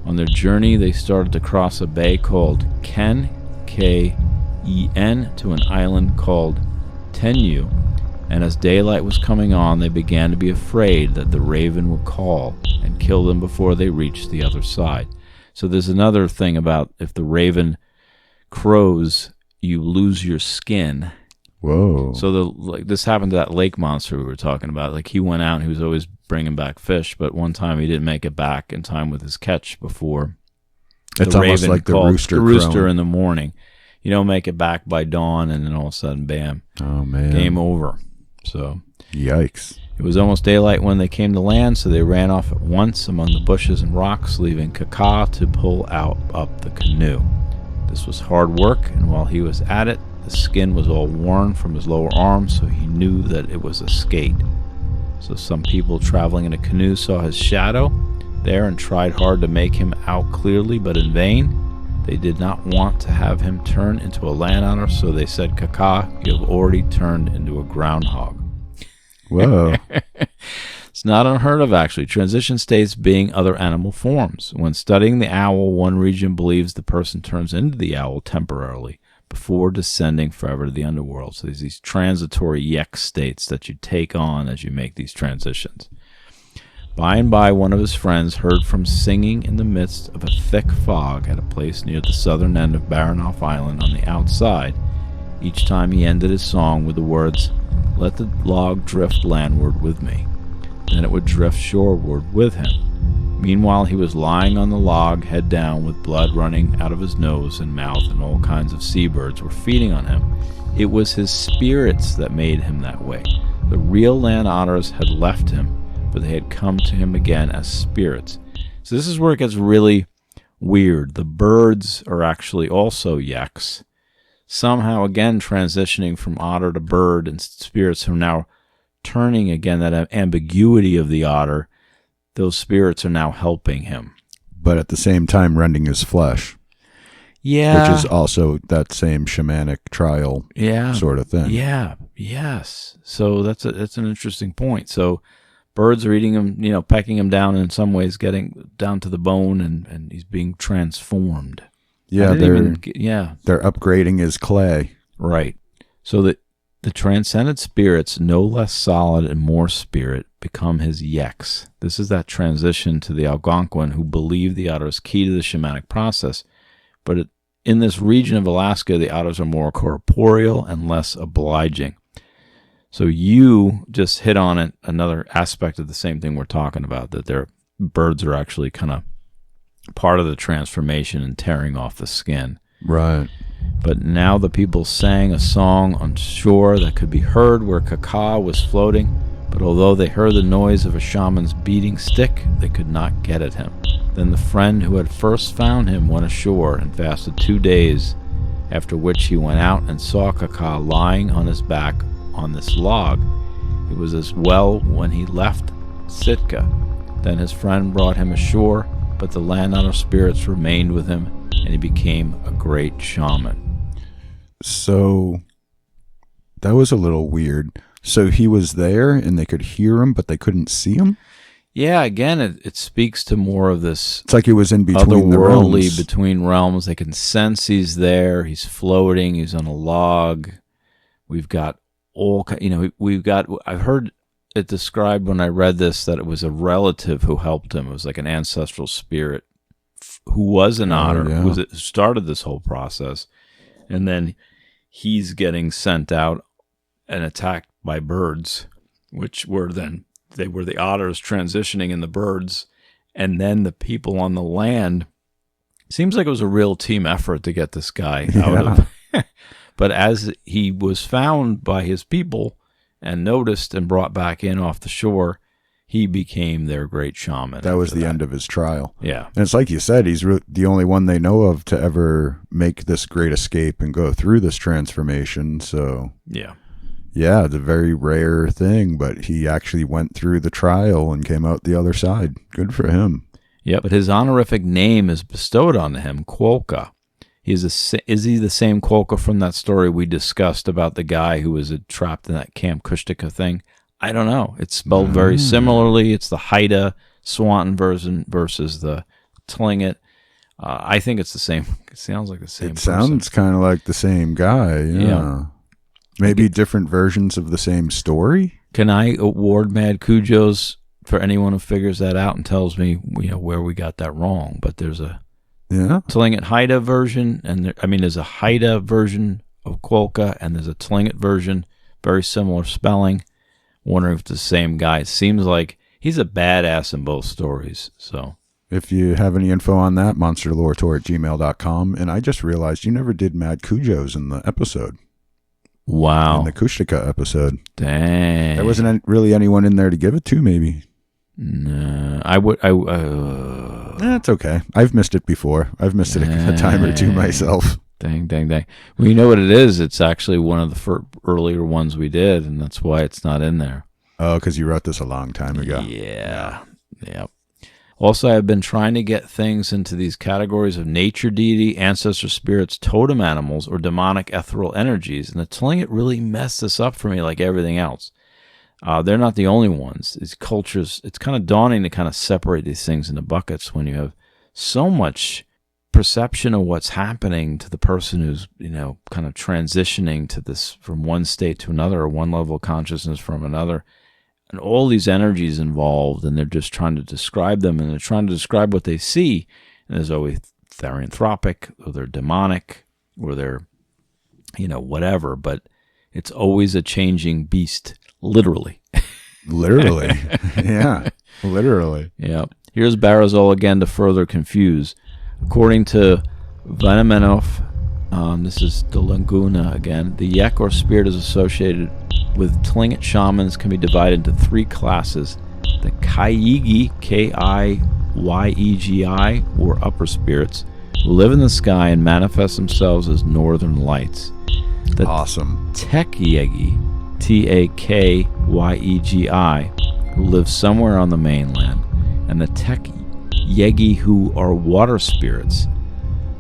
On their journey, they started to cross a bay called Ken, K-E-N, to an island called Tenyu, and as daylight was coming on, they began to be afraid that the raven would call and kill them before they reached the other side. So there's another thing about if the raven crows, you lose your skin. Whoa. So this happened to that lake monster we were talking about. Like, he went out and he was always bringing back fish, but one time he didn't make it back in time with his catch before it's the almost raven like the called rooster in the morning. You don't make it back by dawn, and then all of a sudden, bam, oh man, game over. So yikes. It was almost daylight when they came to land, so they ran off at once among the bushes and rocks, leaving Kaka to pull up the canoe. This was hard work, and while he was at it, the skin was all worn from his lower arm, so he knew that it was a skate. So some people traveling in a canoe saw his shadow there and tried hard to make him out clearly, but in vain. They did not want to have him turn into a land otter, so they said, Kaka, you have already turned into a groundhog. Whoa. It's not unheard of, actually. Transition states being other animal forms. When studying the owl, one region believes the person turns into the owl temporarily before descending forever to the underworld. So there's these transitory yek states that you take on as you make these transitions. By and by, one of his friends heard from singing in the midst of a thick fog at a place near the southern end of Baranoff Island on the outside. Each time he ended his song with the words, let the log drift landward with me. Then it would drift shoreward with him. Meanwhile, he was lying on the log, head down, with blood running out of his nose and mouth, and all kinds of seabirds were feeding on him. It was his spirits that made him that way. The real land otters had left him, but they had come to him again as spirits. So this is where it gets really weird. The birds are actually also yeks. Somehow, again, transitioning from otter to bird, and spirits are now turning again that ambiguity of the otter. Those spirits are now helping him. But at the same time rending his flesh. Yeah. Which is also that same shamanic trial sort of thing. Yeah. Yes. So that's an interesting point. So birds are eating him, pecking him down, and in some ways getting down to the bone, and he's being transformed. Yeah, they're upgrading his clay. Right. So that the transcended spirits, no less solid and more spirit, become his yeks. This is that transition to the Algonquin, who believe the otter is key to the shamanic process. But in this region of Alaska, the otters are more corporeal and less obliging. So you just hit on it, another aspect of the same thing we're talking about, that their birds are actually kind of part of the transformation and tearing off the skin. Right. But now the people sang a song on shore that could be heard where Kaka was floating, but although they heard the noise of a shaman's beating stick, they could not get at him. Then the friend who had first found him went ashore and fasted 2 days, after which he went out and saw Kaka lying on his back on this log, He was as well when he left Sitka. Then his friend brought him ashore, but the landowner spirits remained with him, and he became a great shaman. So that was a little weird. So he was there and they could hear him, but they couldn't see him? Yeah, again, it speaks to more of this It's like he was in between the otherworldly realms. between realms. They can sense he's there. He's floating. He's on a log. We've got I've heard it described when I read this that it was a relative who helped him. It was like an ancestral spirit who was an otter, yeah. who started this whole process. And then he's getting sent out and attacked by birds, which were they were the otters transitioning in the birds. And then the people on the land, seems like it was a real team effort to get this guy out of. But as he was found by his people and noticed and brought back in off the shore, he became their great shaman. That was the end of his trial. Yeah. And it's like you said, he's the only one they know of to ever make this great escape and go through this transformation. So, yeah, it's a very rare thing, but he actually went through the trial and came out the other side. Good for him. Yeah, but his honorific name is bestowed on him, Quokka. Is he the same Quokka from that story we discussed about the guy who was trapped in that Camp Kushtaka thing? I don't know. It's spelled very similarly. It's the Haida Swanton version versus the Tlingit. I think it's the same. It sounds like the same person. Sounds kind of like the same guy. Yeah. Maybe different versions of the same story? Can I award Mad Cujos for anyone who figures that out and tells me where we got that wrong? But there's a Tlingit Haida version, and there's a Haida version of Quokka, and there's a Tlingit version, very similar spelling. Wondering if it's the same guy. It seems like he's a badass in both stories. So, if you have any info on that, monsterloretour@gmail.com. And I just realized you never did Mad Cujos in the episode. Wow. In the Kushtaka episode. Dang. There wasn't really anyone in there to give it to, maybe. No, That's okay. I've missed it before. I've missed it a time or two myself. Dang. Well, you know what it is? It's actually one of the earlier ones we did, and that's why it's not in there. Oh, because you wrote this a long time ago. Yeah. Also, I've been trying to get things into these categories of nature deity, ancestor spirits, totem animals, or demonic ethereal energies, and the Tlingit really messed this up for me like everything else. They're not the only ones. These cultures, it's kind of daunting to kind of separate these things into buckets when you have so much perception of what's happening to the person who's, kind of transitioning to this from one state to another, or one level of consciousness from another. And all these energies involved, and they're just trying to describe them, and they're trying to describe what they see. And there's always therianthropic, or they're demonic, or they're, whatever. But it's always a changing beast, literally. Literally. Yeah, literally. Yeah. Here's Barazol again to further confuse. According to Vanamanov, this is the Laguna again, the Yek or spirit is associated with Tlingit shamans can be divided into three classes. The Kayigi, Kiyegi, or upper spirits, who live in the sky and manifest themselves as northern lights. The Awesome. Takyegi, Takyegi, who live somewhere on the mainland, and the Takyegi, who are water spirits.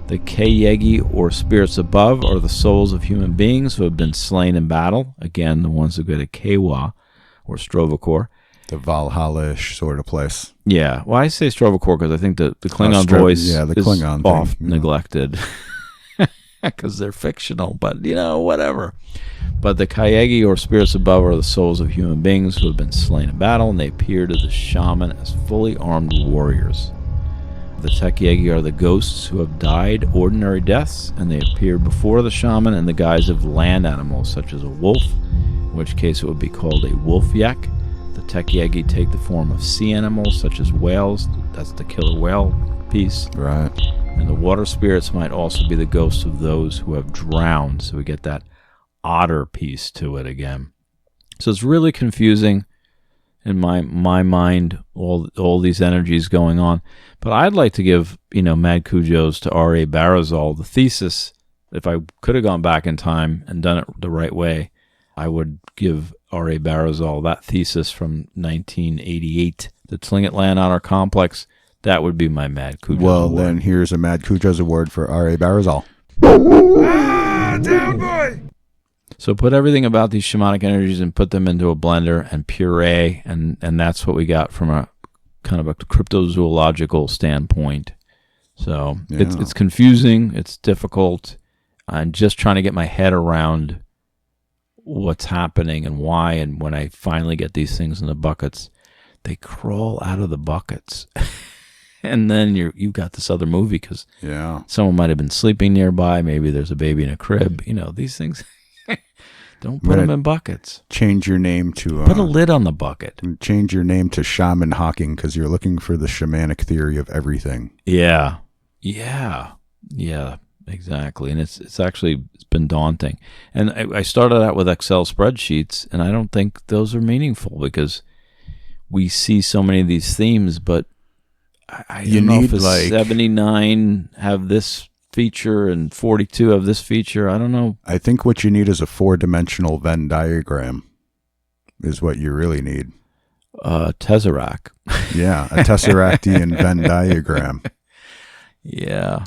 The Kayegi, or spirits above, are the souls of human beings who have been slain in battle. Again, the ones who go to Kawa, or Strovokor. The Valhalla-ish sort of place. Yeah, well, I say Strovokor because I think the Klingon voice the is Klingon oft thing, neglected because they're fictional, but, whatever. But the Kayegi, or spirits above, are the souls of human beings who have been slain in battle, and they appear to the shaman as fully armed warriors. The Takyegi are the ghosts who have died ordinary deaths, and they appear before the shaman in the guise of land animals, such as a wolf, in which case it would be called a wolf yak. The Takyegi take the form of sea animals, such as whales. That's the killer whale piece. Right. And the water spirits might also be the ghosts of those who have drowned, so we get that otter piece to it again. So it's really confusing in my mind, all these energies going on. But I'd like to give, Mad Cujos to R.A. Barazol. The thesis, if I could have gone back in time and done it the right way, I would give R.A. Barazal, that thesis from 1988, the Tlingit Honor Complex, that would be my Mad Cujo's Well, award. then here's a Mad Cujo's award for R.A. Barazal. Down boy! So put everything about these shamanic energies and put them into a blender and puree, and that's what we got from a kind of a cryptozoological standpoint. So it's confusing, it's difficult. I'm just trying to get my head around what's happening and why, and when I finally get these things in the buckets, they crawl out of the buckets. And then you've got this other movie because someone might have been sleeping nearby. Maybe there's a baby in a crib. You know, these things, don't put them in buckets. Change your name to... put a lid on the bucket. Change your name to Shaman Hawking because you're looking for the shamanic theory of everything. Yeah, exactly. And it's been daunting. And I started out with Excel spreadsheets, and I don't think those are meaningful because we see so many of these themes, but I don't know if 79 have this feature and 42 have this feature. I don't know. I think what you need is a 4-dimensional Venn diagram is what you really need. Tesseract. Yeah, a Tesseractian Venn diagram. Yeah.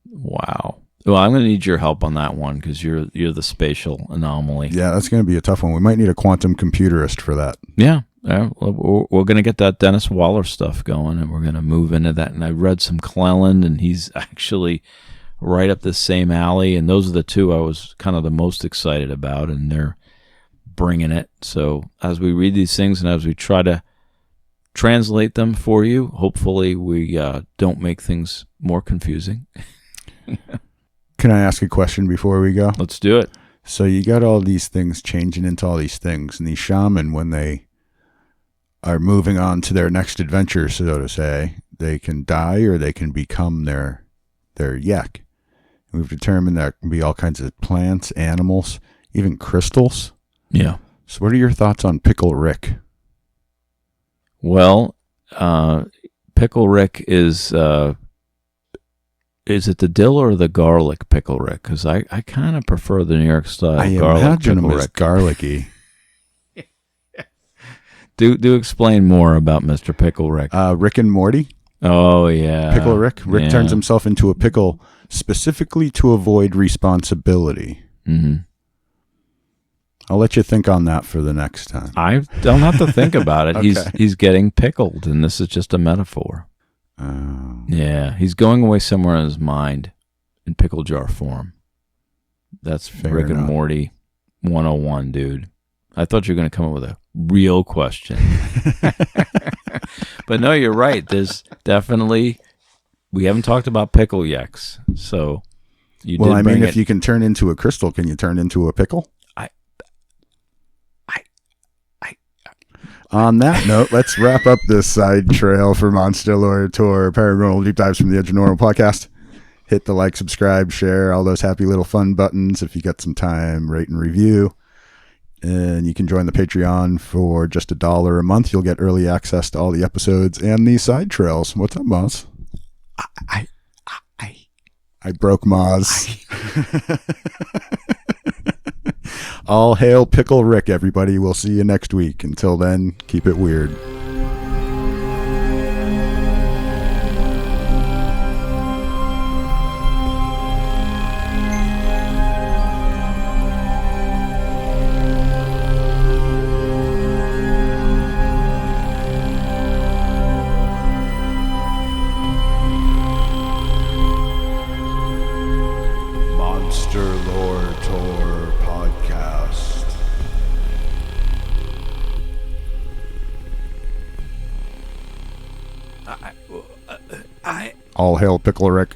Wow. Well, I'm going to need your help on that one because you're the spatial anomaly. Yeah, that's going to be a tough one. We might need a quantum computerist for that. Yeah. We're going to get that Dennis Waller stuff going, and we're going to move into that. And I read some Cleland, and he's actually right up the same alley. And those are the two I was kind of the most excited about, and they're bringing it. So as we read these things and as we try to translate them for you, hopefully we don't make things more confusing. Can I ask a question before we go? Let's do it. So you got all these things changing into all these things, and these shaman, when they are moving on to their next adventure, so to say, they can die or they can become their yak. We've determined that can be all kinds of plants, animals, even crystals. Yeah. So what are your thoughts on Pickle Rick? Well, Pickle Rick is it the dill or the garlic Pickle Rick? Because I kind of prefer the New York style I garlic imagine Pickle him as Rick. garlicky. Do explain more about Mr. Pickle Rick. Rick and Morty. Oh, yeah. Pickle Rick. Rick turns himself into a pickle specifically to avoid responsibility. Mm-hmm. I'll let you think on that for the next time. I don't have to think about it. Okay. He's getting pickled, and this is just a metaphor. Oh. Yeah, he's going away somewhere in his mind in pickle jar form. That's Fair Rick and enough. Morty 101, dude. I thought you were going to come up with a real question. But no, you're right. There's definitely, we haven't talked about pickle yaks. So you Well, did I bring mean, it. if you can turn into a crystal, can you turn into a pickle? On that note, let's wrap up this side trail for Monster Lore Tour Paranormal Deep Dives from the Edge of Normal podcast. Hit the like, subscribe, share, all those happy little fun buttons. If you got some time, rate and review. And you can join the Patreon for just $1 a month. You'll get early access to all the episodes and these side trails. What's up, Moz? I broke Moz. All hail Pickle Rick, everybody. We'll see you next week. Until then, keep it weird. Monster Lore Tour Podcast. All hail Pickle Rick.